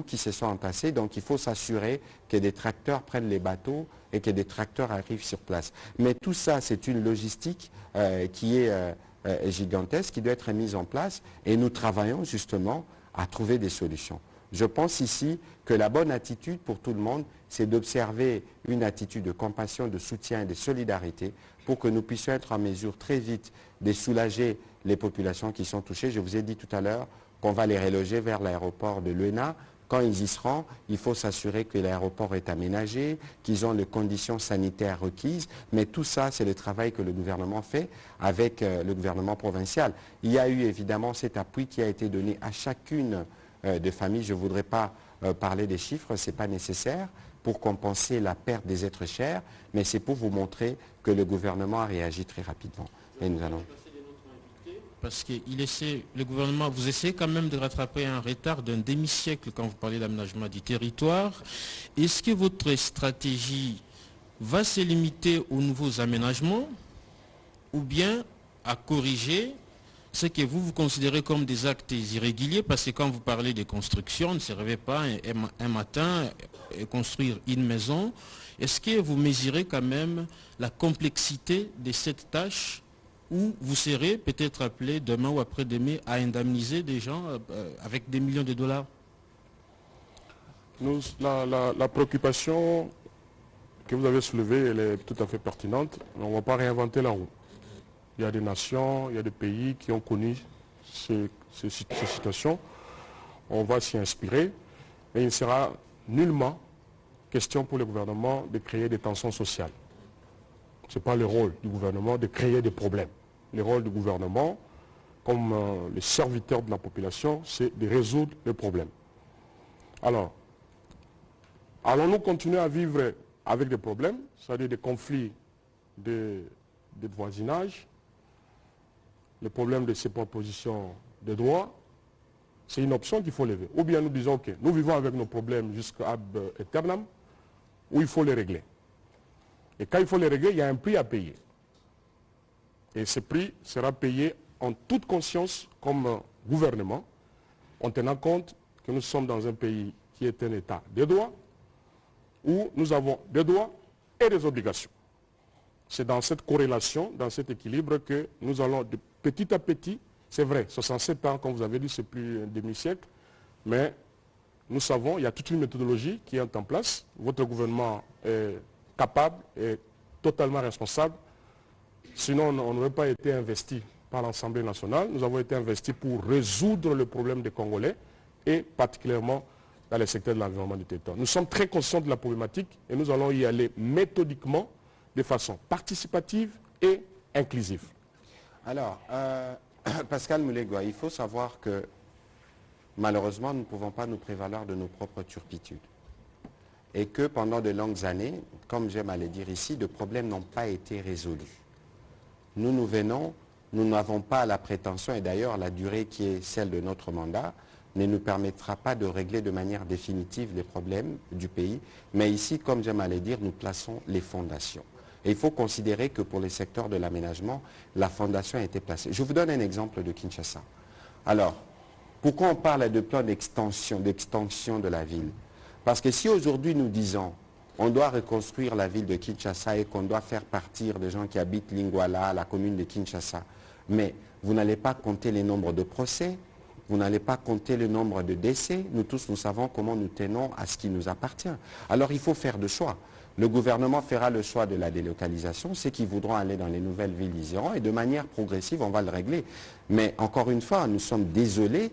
qui se sont entassés, donc il faut s'assurer que des tracteurs prennent les bateaux et que des tracteurs arrivent sur place. Mais tout ça, c'est une logistique qui est gigantesque, qui doit être mise en place et nous travaillons justement à trouver des solutions. Je pense ici que la bonne attitude pour tout le monde, c'est d'observer une attitude de compassion, de soutien et de solidarité pour que nous puissions être en mesure très vite de soulager les populations qui sont touchées. Je vous ai dit tout à l'heure qu'on va les reloger vers l'aéroport de Luena. Quand ils y seront, il faut s'assurer que l'aéroport est aménagé, qu'ils ont les conditions sanitaires requises. Mais tout ça, c'est le travail que le gouvernement fait avec le gouvernement provincial. Il y a eu évidemment cet appui qui a été donné à chacune des familles. Je ne voudrais pas parler des chiffres, ce n'est pas nécessaire pour compenser la perte des êtres chers, mais c'est pour vous montrer que le gouvernement a réagi très rapidement. Et nous allons... Parce que le gouvernement, vous essayez quand même de rattraper un retard d'un demi-siècle quand vous parlez d'aménagement du territoire. Est-ce que votre stratégie va se limiter aux nouveaux aménagements ou bien à corriger ce que vous considérez comme des actes irréguliers? Parce que quand vous parlez de construction, ne se réveillez pas un matin et construire une maison. Est-ce que vous mesurez quand même la complexité de cette tâche, où vous serez peut-être appelé demain ou après-demain à indemniser des gens avec des millions de dollars? La préoccupation que vous avez soulevée, elle est tout à fait pertinente. On ne va pas réinventer la roue. Il y a des nations, il y a des pays qui ont connu ces situations. On va s'y inspirer. Mais il ne sera nullement question pour le gouvernement de créer des tensions sociales. Ce n'est pas le rôle du gouvernement de créer des problèmes. Le rôle du gouvernement, comme le serviteur de la population, c'est de résoudre les problèmes. Alors, allons-nous continuer à vivre avec des problèmes, c'est-à-dire des conflits de voisinage, les problèmes de superposition des droits? C'est une option qu'il faut lever. Ou bien nous disons, ok, nous vivons avec nos problèmes jusqu'à ad aeternam, ou il faut les régler. Et quand il faut les régler, il y a un prix à payer. Et ce prix sera payé en toute conscience comme gouvernement, en tenant compte que nous sommes dans un pays qui est un État de droit, où nous avons des droits et des obligations. C'est dans cette corrélation, dans cet équilibre que nous allons de petit à petit, c'est vrai, 67 ans, comme vous avez dit, c'est plus un demi-siècle, mais nous savons, il y a toute une méthodologie qui est en place. Votre gouvernement est capable et totalement responsable. Sinon, on n'aurait pas été investi par l'Assemblée nationale. Nous avons été investis pour résoudre le problème des Congolais et particulièrement dans le secteur de l'environnement du territoire. Nous sommes très conscients de la problématique et nous allons y aller méthodiquement, de façon participative et inclusive. Alors, Pascal Moulegua, il faut savoir que malheureusement, nous ne pouvons pas nous prévaloir de nos propres turpitudes. Et que pendant de longues années, comme j'aime à le dire ici, de problèmes n'ont pas été résolus. Nous venons, nous n'avons pas la prétention, et d'ailleurs la durée qui est celle de notre mandat ne nous permettra pas de régler de manière définitive les problèmes du pays. Mais ici, comme j'aime à le dire, nous plaçons les fondations. Et il faut considérer que pour les secteurs de l'aménagement, la fondation a été placée. Je vous donne un exemple de Kinshasa. Alors, pourquoi on parle de plan d'extension de la ville? Parce que si aujourd'hui nous disons on doit reconstruire la ville de Kinshasa et qu'on doit faire partir des gens qui habitent Lingwala, la commune de Kinshasa, mais vous n'allez pas compter les nombres de procès, vous n'allez pas compter le nombre de décès. Nous tous, nous savons comment nous tenons à ce qui nous appartient. Alors il faut faire de choix. Le gouvernement fera le choix de la délocalisation. Ceux qui voudront aller dans les nouvelles villes, ils iront. Et de manière progressive, on va le régler. Mais encore une fois, nous sommes désolés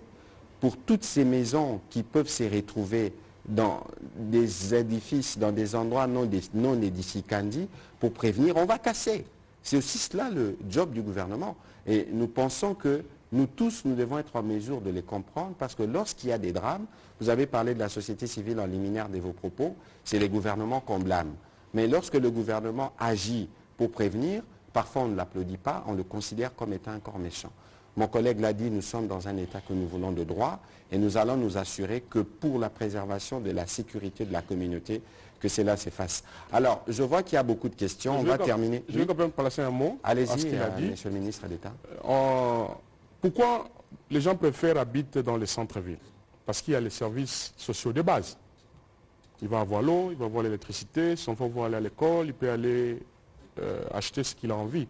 pour toutes ces maisons qui peuvent se retrouver dans des édifices, dans des endroits non édificandis, pour prévenir, on va casser. C'est aussi cela le job du gouvernement. Et nous pensons que nous tous, nous devons être en mesure de les comprendre, parce que lorsqu'il y a des drames, vous avez parlé de la société civile en liminaire de vos propos, c'est les gouvernements qu'on blâme. Mais lorsque le gouvernement agit pour prévenir, parfois on ne l'applaudit pas, on le considère comme étant un corps méchant. Mon collègue l'a dit, nous sommes dans un État que nous voulons de droit et nous allons nous assurer que pour la préservation de la sécurité de la communauté, que cela se fasse. Alors, je vois qu'il y a beaucoup de questions. On va terminer. Je vais quand même placer un mot à ce qu'il a dit. Monsieur le ministre d'État. Pourquoi les gens préfèrent habiter dans les centres-villes? Parce qu'il y a les services sociaux de base. Il va avoir l'eau, il va avoir l'électricité, son enfant va aller à l'école, il peut aller acheter ce qu'il a envie.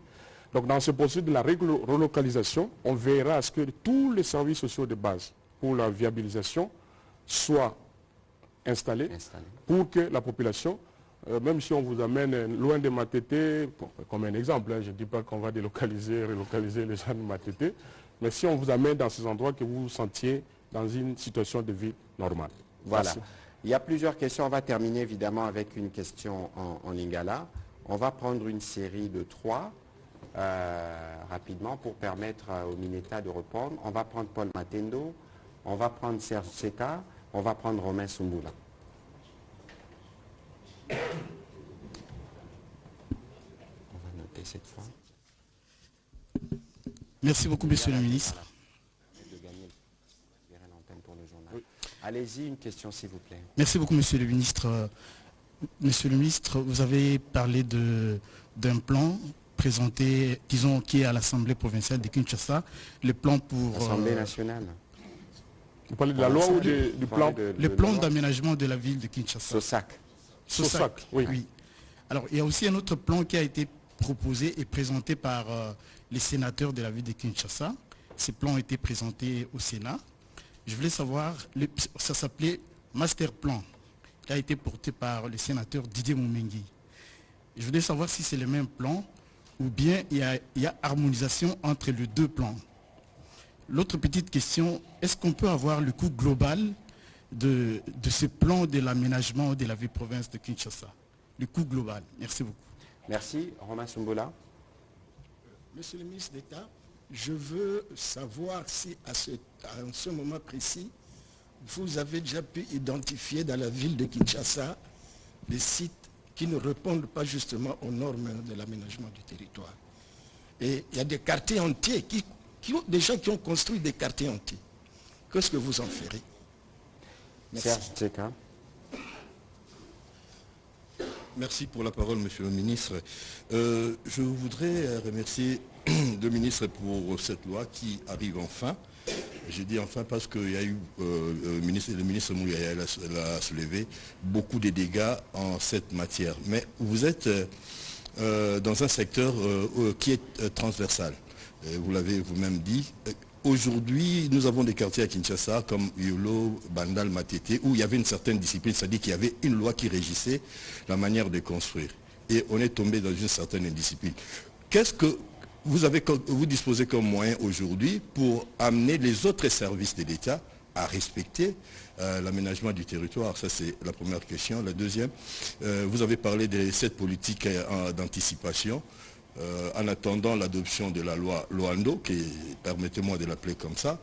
Donc dans ce processus de la relocalisation, on verra à ce que tous les services sociaux de base pour la viabilisation soient installés pour que la population, même si on vous amène loin de Matete, comme un exemple, je ne dis pas qu'on va relocaliser les gens de Matete, mais si on vous amène dans ces endroits que vous vous sentiez dans une situation de vie normale. Voilà. Merci. Il y a plusieurs questions. On va terminer évidemment avec une question en lingala. On va prendre une série de 3 rapidement pour permettre au Mineta de répondre. On va prendre Paul Matendo, on va prendre Serge Seka, On va prendre Romain Soumbula. On va noter cette fois. Merci beaucoup, monsieur le ministre. Allez-y, une question s'il vous plaît. Merci beaucoup, monsieur le ministre. Monsieur le ministre, vous avez parlé d'un plan présenté, disons, qui est à l'Assemblée provinciale de Kinshasa, le plan pour... L'Assemblée nationale. Vous parlez de la loi ou du plan? Le plan d'aménagement de la ville de Kinshasa. SOSAC. SOSAC, oui. Alors, il y a aussi un autre plan qui a été proposé et présenté par les sénateurs de la ville de Kinshasa. Ces plans ont été présentés au Sénat. Je voulais savoir, ça s'appelait Master Plan, qui a été porté par le sénateur Didier Moumengi. Je voulais savoir si c'est le même plan ou bien il y a harmonisation entre les deux plans. L'autre petite question, est-ce qu'on peut avoir le coût global de ce plan de l'aménagement de la ville-province de Kinshasa? Le coût global. Merci beaucoup. Merci. Romain Soumbula. Monsieur le ministre d'État, je veux savoir si à ce moment précis, vous avez déjà pu identifier dans la ville de Kinshasa les sites qui ne répondent pas justement aux normes de l'aménagement du territoire. Et il y a des quartiers entiers des gens qui ont construit des quartiers entiers. Qu'est-ce que vous en ferez? Merci. Serge Tseka. Merci pour la parole, monsieur le ministre. Je voudrais remercier le ministre pour cette loi qui arrive enfin. Je dis enfin parce qu'il y a eu, le ministre Mouyaya l'a soulevé, beaucoup de dégâts en cette matière. Mais vous êtes dans un secteur qui est transversal. Vous l'avez vous-même dit. Aujourd'hui, nous avons des quartiers à Kinshasa comme Yolo, Bandal, Matete, où il y avait une certaine discipline, c'est-à-dire qu'il y avait une loi qui régissait la manière de construire. Et on est tombé dans une certaine indiscipline. Qu'est-ce que vous disposez comme moyen aujourd'hui pour amener les autres services de l'État à respecter l'aménagement du territoire? Ça, c'est la première question. La deuxième, vous avez parlé de cette politique d'anticipation. En attendant l'adoption de la loi Loando, qui permettez-moi de l'appeler comme ça,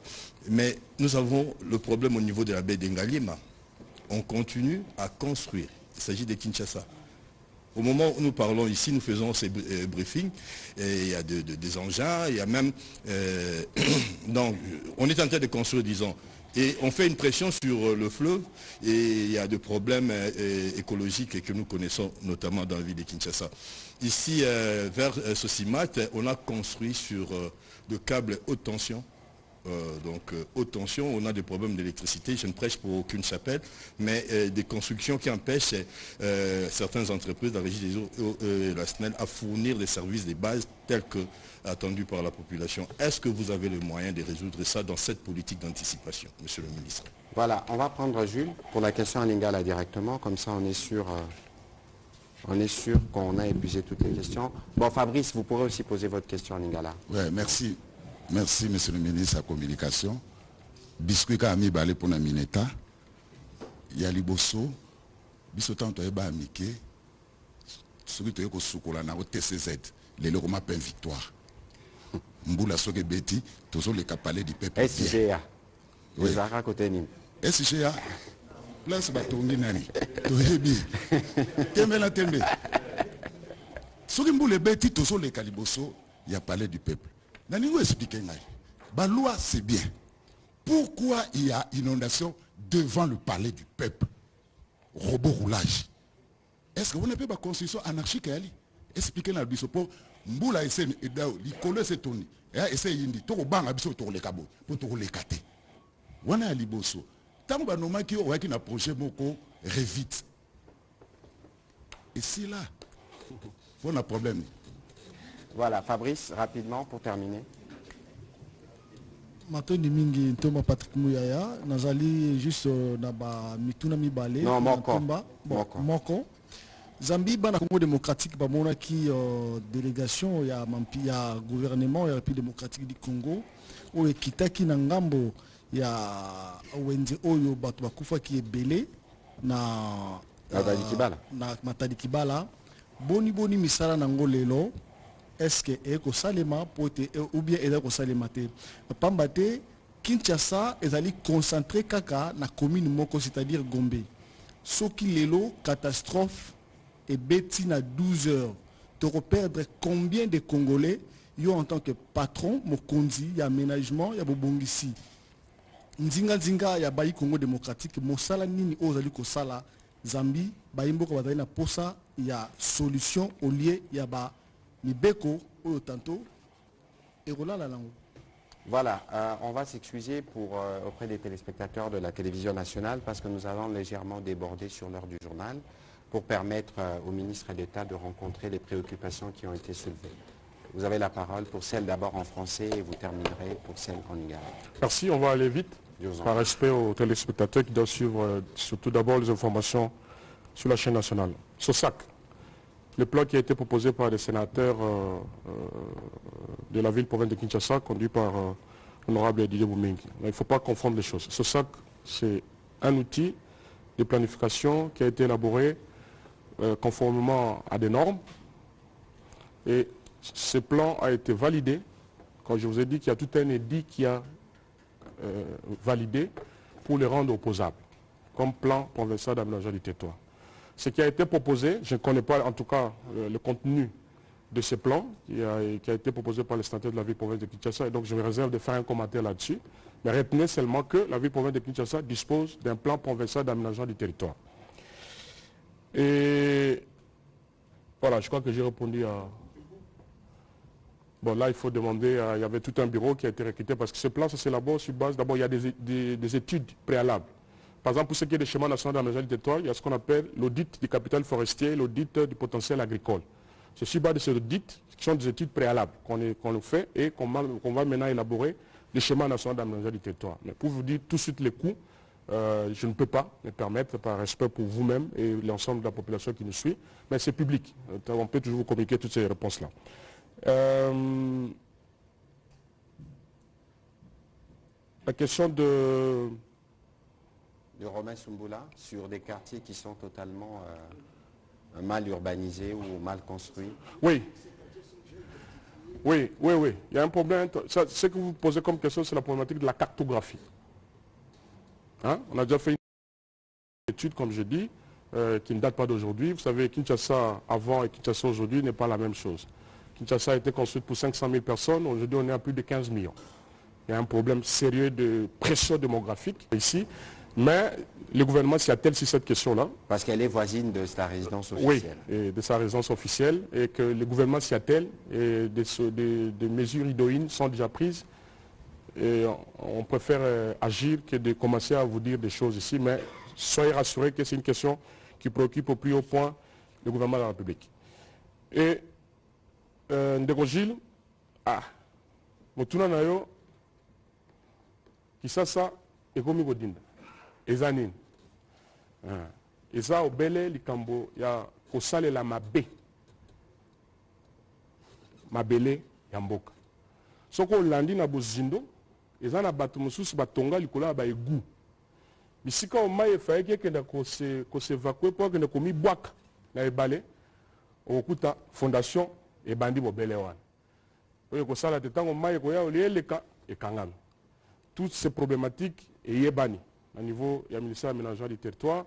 mais nous avons le problème au niveau de la baie d'Engalima. On continue à construire. Il s'agit de Kinshasa. Au moment où nous parlons ici, nous faisons ces briefings, et il y a des engins, il y a même... donc, on est en train de construire, disons, et on fait une pression sur le fleuve, et il y a des problèmes écologiques que nous connaissons, notamment dans la ville de Kinshasa. Ici, vers Sosimat, on a construit sur de câbles haute tension. Haute tension, on a des problèmes d'électricité. Je ne prêche pour aucune chapelle, mais des constructions qui empêchent certaines entreprises de la régie des eaux et la SNEL à fournir des services de base tels que attendus par la population. Est-ce que vous avez le moyen de résoudre ça dans cette politique d'anticipation, monsieur le ministre? Voilà, on va prendre Jules pour la question à Lingala directement, comme ça on est sûr qu'on a épuisé toutes les questions. Bon, Fabrice, vous pourrez aussi poser votre question à Lingala. Oui, merci. Merci, monsieur le ministre de la Communication. Biscuit Kami Balé pour la Mineta. Yali Bosso. Bissotan Toeba Amike. Celui qui est Soukola na au TCZ. Les locaux m'appellent victoire. Mboula Soke Betty. Toujours les capalés du peuple. SGA. Oui. Zara Koteni. SGA. Place Batongi Nani. Toyebi. Tembe la tembe. Soki Mboula Betty. Toujours les calibosso. Il y a palais du peuple. Nani expliquer la loi c'est bien. Pourquoi il y a inondation devant le palais du peuple? Robot roulage. Est-ce que vous n'avez pas construction anarchique? Expliquez la biso pour Mboula essaie de coller ses toni. Et essaie indi to banga biso to le kabo pour to le kate. Wana ali boso. Tango ba noma ki o ki na projet moko revite. Et c'est là. On a problème. Voilà, Fabrice, rapidement pour terminer. Matoni mingi ntoma Patrick Mouyaya, nazali juste na ba mituna mibale. Non, moko. Zambie bana Congo démocratique ba mona ki délégation ya gouvernement ya République démocratique du Congo o ekitaki na ngambo ya wenze oyo bato bakufa ki ebele na Matadi Kibala. Boni misala nango lelo. Est-ce que Eko Salema ou bien Eko Salemate Pambate Kinshasa ezali concentré kaka na commune moko, c'est-à-dire Gombe. Soki lelo catastrophe et beti na 12 heures. Tu perdre combien de Congolais yo en tant que patron, mokonzi, ya aménagement, ya bobongisi. Nzinga nzinga ya bayi Congo démocratique, mosala nini ozali ko sala Zambi, bayi mboko bazali na posa ya solution au lieu ya ba mibeko oyo tanto erola la langue. Voilà, on va s'excuser auprès des téléspectateurs de la télévision nationale parce que nous avons légèrement débordé sur l'heure du journal pour permettre au ministre d'État de rencontrer les préoccupations qui ont été soulevées. Vous avez la parole pour celle d'abord en français et vous terminerez pour celle en lingala. Merci, on va aller vite. Par respect aux téléspectateurs qui doivent suivre surtout d'abord les informations sur la chaîne nationale. SOSAC, le plan qui a été proposé par les sénateurs de la ville-province de Kinshasa, conduit par l'honorable Didier Boumingi. Il ne faut pas confondre les choses. SOSAC, c'est un outil de planification qui a été élaboré conformément à des normes. Et ce plan a été validé, quand je vous ai dit qu'il y a tout un édit qui a validé pour les rendre opposables, comme plan provincial d'aménagement du territoire. Ce qui a été proposé, je ne connais pas en tout cas le contenu de ce plan qui a été proposé par les sénateurs de la ville-province de Kinshasa, et donc je me réserve de faire un commentaire là-dessus. Mais retenez seulement que la ville-province de Kinshasa dispose d'un plan provincial d'aménagement du territoire. Et voilà, je crois que j'ai répondu à... Bon, là, il faut demander, il y avait tout un bureau qui a été recruté parce que ce plan, ça s'élabore sur base, d'abord, il y a des études préalables. Par exemple, pour ce qui est des schémas nationaux d'aménagement du territoire, il y a ce qu'on appelle l'audit du capital forestier et l'audit du potentiel agricole. C'est sur base de ces audits, qui sont des études préalables qu'on fait et qu'on va maintenant élaborer les schémas nationaux d'aménagement du territoire. Mais pour vous dire tout de suite les coûts, je ne peux pas me permettre, par respect pour vous-même et l'ensemble de la population qui nous suit, mais c'est public. On peut toujours vous communiquer toutes ces réponses-là. La question de Romain Soumbula sur des quartiers qui sont totalement mal urbanisés ou mal construits. Oui. Oui. Il y a un problème. Ce que vous posez comme question, c'est la problématique de la cartographie. Hein? On a déjà fait une étude, comme je dis, qui ne date pas d'aujourd'hui. Vous savez, Kinshasa avant et Kinshasa aujourd'hui n'est pas la même chose. Kinshasa a été construite pour 500 000 personnes. Aujourd'hui, on est à plus de 15 millions. Il y a un problème sérieux de pression démographique ici. Mais le gouvernement s'y attelle sur cette question-là. Parce qu'elle est voisine de sa résidence officielle. Oui, et de sa résidence officielle. Et que le gouvernement s'y attelle. Et des mesures idoines sont déjà prises. Et on préfère agir que de commencer à vous dire des choses ici. Mais soyez rassurés que c'est une question qui préoccupe au plus haut point le gouvernement de la République. Et Ndeko Gilles, motuna na yo kisasa ekomi kodinda eza nini eza obele likambo ya kosalela mabele ya mboka soko olandi na bozindo eza na bato mosusu batonga likolo ya baegu bisika omai efayaki ekenda kosevakue mpo akende komibwaka na ebale okokuta fondation ebandi bobele wana oyo kosala te ntango mai ekoya olieleka ekangami. Toutes ces problématiques eyebani au niveau du ministère de l'aménagement du territoire.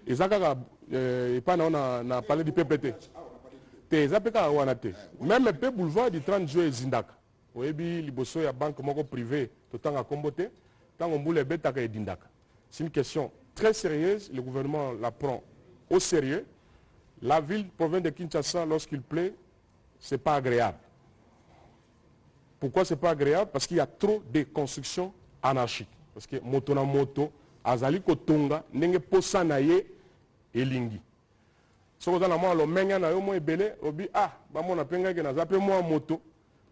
Et ça, il n'a parlé du PPT. Même le boulevard du 30 juillet Zindaka. Vous avez vu, la banque privée, tout le temps à comboter, tant qu'on boule bête à Dindaka. C'est une question très sérieuse. Le gouvernement la prend au sérieux. La ville province de Kinshasa, lorsqu'il pleut, ce n'est pas agréable. Pourquoi ce n'est pas agréable? Parce qu'il y a trop de constructions anarchiques. Parce que moto na moto, azali kotonga, nenge posa na ye elingi. So ko zala mo lo menga na yo mo ebele, obi ba mo na penga ke na zape mo moto,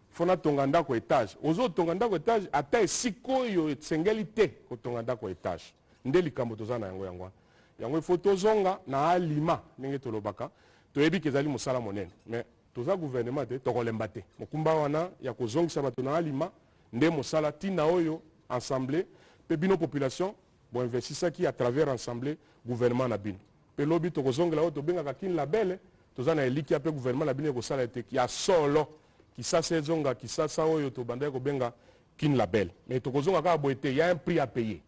fona tonga ndako étage. Ozo tonga ndako étage ata esiko yo tsengeli te ko tonga ndako étage. Nde likambo tozana yango yango. Yango ifo tozonga na alima nenge tolobaka, toyebi kezali mosala monene. Mais toza gouvernement te tokolemba te mokumba wana ya kozongisa bato na alima nde mosala tina oyo ensemble pe bino population bo investissaki à travers ensemble gouvernement na bino pe lobi tokozongela oyo tobengaka kin labele toza na eliki pe gouvernement na bino ekosala ete ya solo kisasa ezonga kisasa oyo tobanda kobenga kin label mais tokozonga kaka boye te, il y a un prix à payer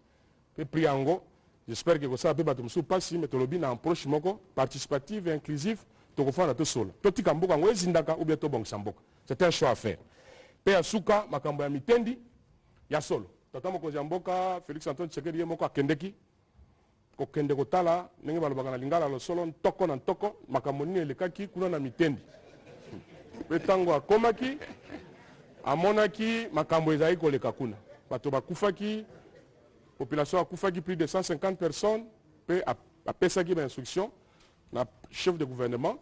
pe prix yango j'espère que kosala pe bato mosusu pasi mais tolobi na approche moko participative et inclusive tokofanda tosolo totika mboka yango ezindaka ou bien tobongisa mboka. C'est un choix à faire. Pe ya suka makambo ya mitendi ya solo tata mokonzi ya mboka Félix Antoine Tshisekedi ye moko akendeki kokende kotala ndenge balobaka na lingala losolo ntoko na ntoko makambo nini elekaki kuna na mitendi pe ntango akomaki amonaki makambo ezali koleka kuna bato bakufaki population akufaki plus de 150 personnes pe apesaki bainstruction na chef de gouvernement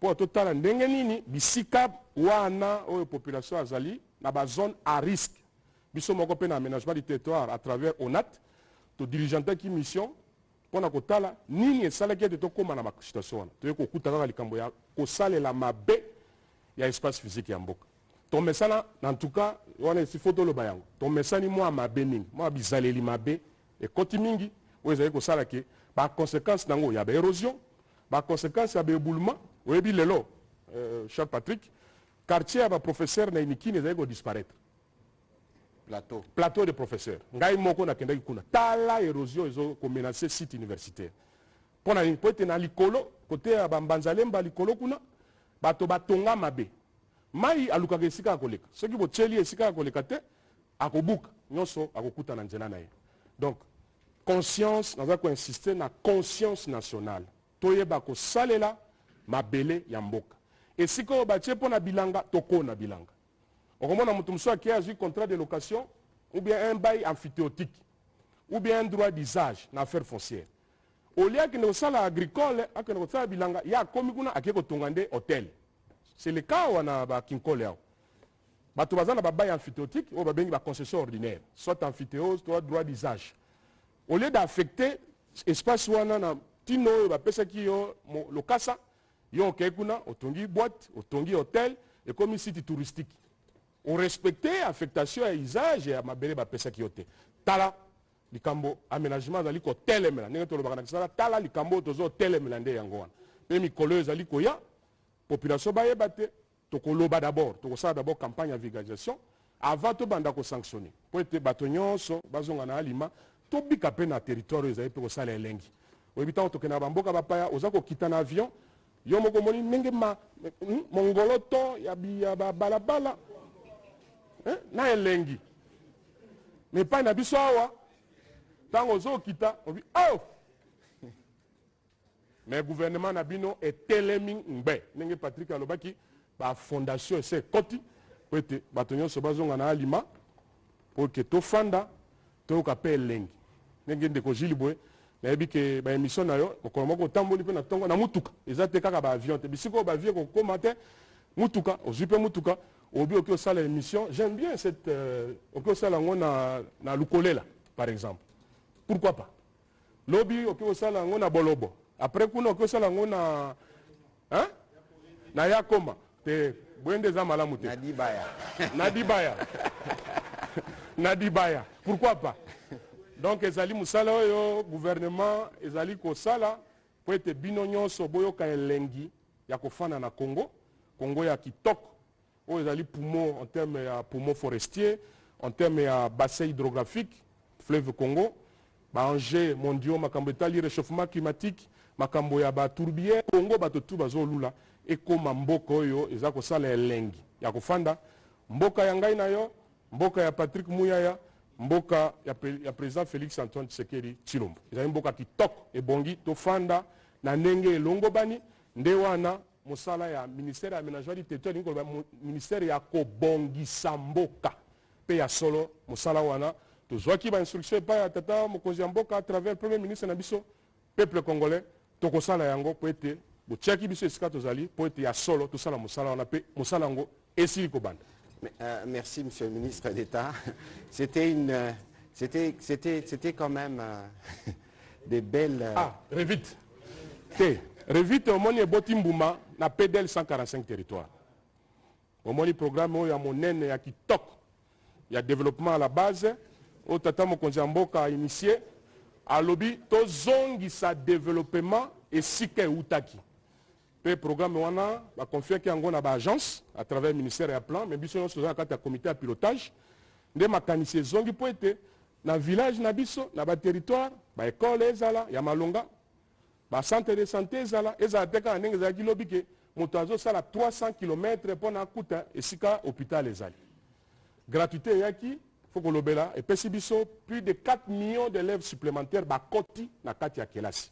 po atotala ndenge nini bisika wana oyo population azali na bazone à risque biso moko pe na aménagement du territoire à travers ONAT to dirigeantaki mission mpona kotala nini esalaki ete tokóma na basituation wana toye kokuta kaka likambo ya kosalela mabe ya espace physique ya mboka tomesana en tout cas wana esifo toloba yango tomesani mwa mabe mingi mwa bizaleli mabe ekoti mingi oyo ezali kosala ke baconséquence nango ya baérosion baconséquence ya baéboulement oyebi lelo Charles Patrick quartier ya baprofesseur na inikini ezali kodisparaître plateau de professeur ngai moko nakendaki kuna tala érosion ezo komenace site universitaire mpona nini po ete na likolo kote ya bambanzalemba likolo kuna bato batonga mabe mai alukaka esika ya koleka soki botyeli esika ya koleka te akobuka nyonso akokuta na nzela na ye. Donc conscience naza koinsiste na conscience nationale toyeba kosalela mabele ya mboka esika oyo batie mpo na bilanga tokona bilanga okomona moto mosusu ake azwi contrat de location ou bien un bail amphithéotique ou bien un droit d'usage na affaire foncière olie akende kosala agricole akende kosala bilanga ye akomi kuna ake kotonga nde hotel. C'est le cas wana bakinkole awo bato baza na babail amphithéotique oyo babengi baconcession ordinaire soit amphithéose soit droit d'usage au lieu d'affecter espace wana na tino oyo bapesaki yo lokasa yo okei kuna otongi boîte otongi hotel ekomi site touristique orespecte affectation ya usage ya mabele bapesaki yo te tala likambo aménagement azali kotelemela ndenge tolobaka na kisala tala likambo tozotelemela nde yango wana mpe mikolo ezali koya population bayeba te tokoloba d'abord tokosala d'abord campagne ya vulgarisation avant tobanda kosanctionner po ete bato nyonso bazonga na alima tobika mpe na territoire oyo ezali mpe kosala elengi oyebi ntango tokendaka bamboka bapaya oza kokita na avion yo moko omoni ndenge mongoloto ya babalabala na elengi me epai na biso awa ntango ozokita obi oh! Mais gouvernement na bino etelemi ngbe ndenge Patrick alobaki bafondation ese ekoti po ete bato nyonso bazonga na alima po ke tofanda toyoka mpe elengi ndenge ndeko Gili boye nayebi ke baémission na yo mokolo moko otamboli mpe na ntongo na mutuka eza te kaka baavion te bisika oyo bavie kokóma te mutuka ozwi mpe mutuka obi oki osala émission j'aime bien cette oki osala yango na lukolela par exemple pourquoi pas lobi oki osala yango na bolobo après kuna oki osala yango na yakoma te bwende eza malamu te na dibaya pourquoi pas. Donc ezali musala oyo gouvernement ezali kosala po ete bino nyonso boyoka elengi ya kofanda na Congo ya kitoko oyo ezali poumon en terme ya poumon forestier en terme ya bassin hydrographique fleuve Congo baenjeux mondiaux makambo etali réchauffement climatique makambo ya batourbière Congo bato tu bazolula ekoma mboka oyo eza kosala elengi ya kofanda mboka ya ngai na yo mboka ya Patrick Muyaya mboka ya président Félix Antoine Tshisekedi Tshilombo ezali mboka kitoko ebongi tofanda na ndenge elongo bani nde wana mosala ya ministère ya aménagement du territoire ngoloba ministère ya kobongisa mboka pe ya solo mosala wana tozwaki ba instruction epai ya tata mokonzi ya mboka à travers premier ministre na biso peuple congolais tokosala yango po ete botiaki biso esika tozali po ete ya solo tosala mosala wana pe mosala yango esili kobanda. Merci, Monsieur le ministre d'État. C'était quand même des belles... Ah, Revit. Revit, au moins, il Botimbouma, na PDL 145 territoires. Au moins, le programme, il y a mon naine, il y a qui toque. Il y a développement à la base. Au Tata Mokonziamboka a initié. À lobby, to zongi sa développement et sike utaki. Le programme wana ba confier ki yango na ba agence à travers le ministère et plan mais biso nyonso za kata comité à pilotage nde makanisi ezongi po ete na village na biso na baterritoire baekole ezala ya malonga bacentre de santé ezala te kaka ndenge ezalaki lobi ke moto azosala 300 km mpo na akuta esika hôpital ezali. Gratuité eyaki fo kolobela epesi biso plus de 4 millions d'élèves supplémentaires bakoti na kati ya kelasi.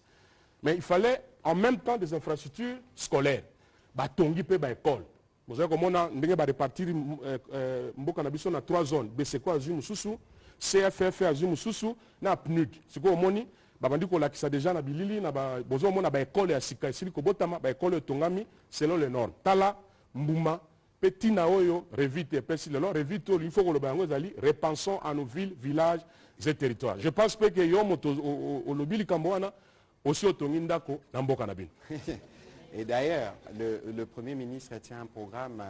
Mais il fallait en même temps des infrastructures scolaires batongi mpe baekole. Bozali komona ndenge barepartir mboka na biso na 3 zones BCECO azwi mosusu, CFF azwi mosusu na PNUD. Sikoyo omoni babandi kolakisa deja na bilili na bozo omona baekole ya sika esili kobotama baekole etongami selon les normes. Tala mbuma pe tina oyo revite epesi lelo revite oyo il faut koloba yango ezali repensons à nos villes, villages et territoires. Je pense pe ke yo moto olobi likambo wana aussi otongi ndako na mboka na bino. Et d'ailleurs, le Premier ministre tient un programme,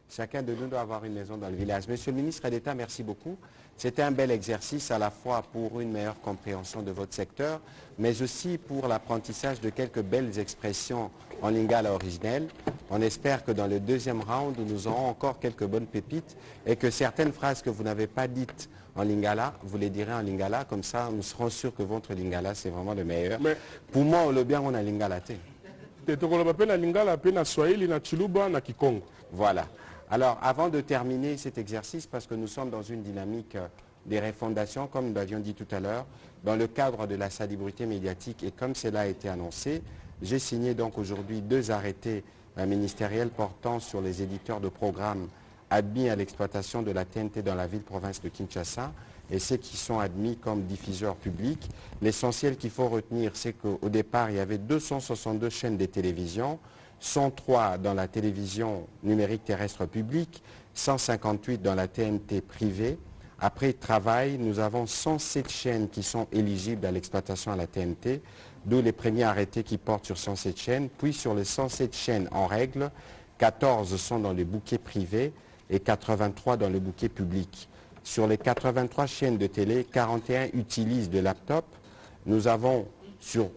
chacun de nous doit avoir une maison dans le village. Monsieur le ministre d'État, merci beaucoup. C'était un bel exercice à la fois pour une meilleure compréhension de votre secteur, mais aussi pour l'apprentissage de quelques belles expressions en lingala originel. On espère que dans le deuxième round, nous aurons encore quelques bonnes pépites et que certaines phrases que vous n'avez pas dites en lingala, vous les direz en lingala, comme ça nous serons sûrs que votre lingala c'est vraiment le meilleur. Mais pour moi, le bien on a lingala. Voilà. Alors, avant de terminer cet exercice, parce que nous sommes dans une dynamique des refondations, comme nous l'avions dit tout à l'heure, dans le cadre de la salubrité médiatique, et comme cela a été annoncé, j'ai signé donc aujourd'hui 2 arrêtés ministériels portant sur les éditeurs de programmes admis à l'exploitation de la TNT dans la ville-province de Kinshasa et ceux qui sont admis comme diffuseurs publics. L'essentiel qu'il faut retenir, c'est qu'au départ, il y avait 262 chaînes de télévision, 103 dans la télévision numérique terrestre publique, 158 dans la TNT privée. Après travail, nous avons 107 chaînes qui sont éligibles à l'exploitation à la TNT, d'où les premiers arrêtés qui portent sur 107 chaînes. Puis sur les 107 chaînes en règle, 14 sont dans le bouquet privé et 83 dans le bouquet public. Sur les 83 chaînes de télé, 41 utilisent de laptops. Nous avons sur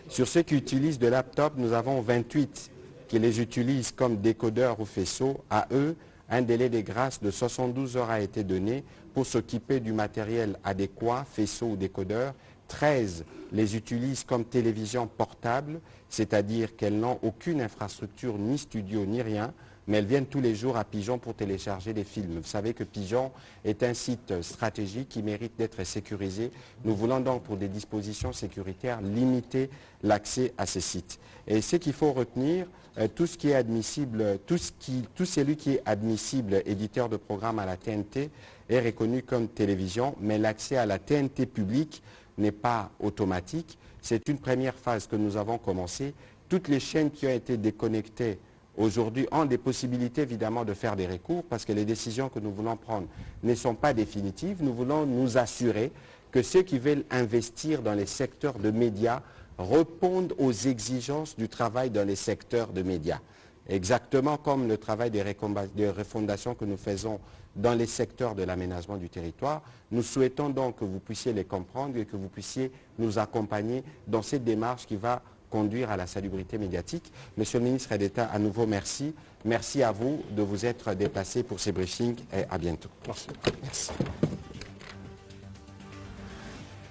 ceux qui utilisent de laptop, nous avons 28 qui les utilisent comme décodeurs ou faisceaux. À eux, un délai de grâce de 72 heures a été donné pour s'occuper du matériel adéquat, faisceau ou décodeur. 13 les utilisent comme télévision portable, c'est-à-dire qu'elles n'ont aucune infrastructure, ni studio, ni rien, mais elles viennent tous les jours à Pigeon pour télécharger des films. Vous savez que Pigeon est un site stratégique qui mérite d'être sécurisé. Nous voulons donc, pour des dispositions sécuritaires, limiter l'accès à ces sites. Et ce qu'il faut retenir, tout ce qui est admissible, tout celui qui est admissible éditeur de programme à la TNT est reconnu comme télévision, mais l'accès à la TNT publique n'est pas automatique. C'est une première phase que nous avons commencée. Toutes les chaînes qui ont été déconnectées aujourd'hui ont des possibilités évidemment de faire des recours parce que les décisions que nous voulons prendre ne sont pas définitives. Nous voulons nous assurer que ceux qui veulent investir dans les secteurs de médias répondent aux exigences du travail dans les secteurs de médias. Exactement comme le travail de refondation que nous faisons dans les secteurs de l'aménagement du territoire. Nous souhaitons donc que vous puissiez les comprendre et que vous puissiez nous accompagner dans cette démarche qui va conduire à la salubrité médiatique. Monsieur le ministre d'État, à nouveau merci. Merci à vous de vous être déplacé pour ces briefings et à bientôt. Merci. Merci.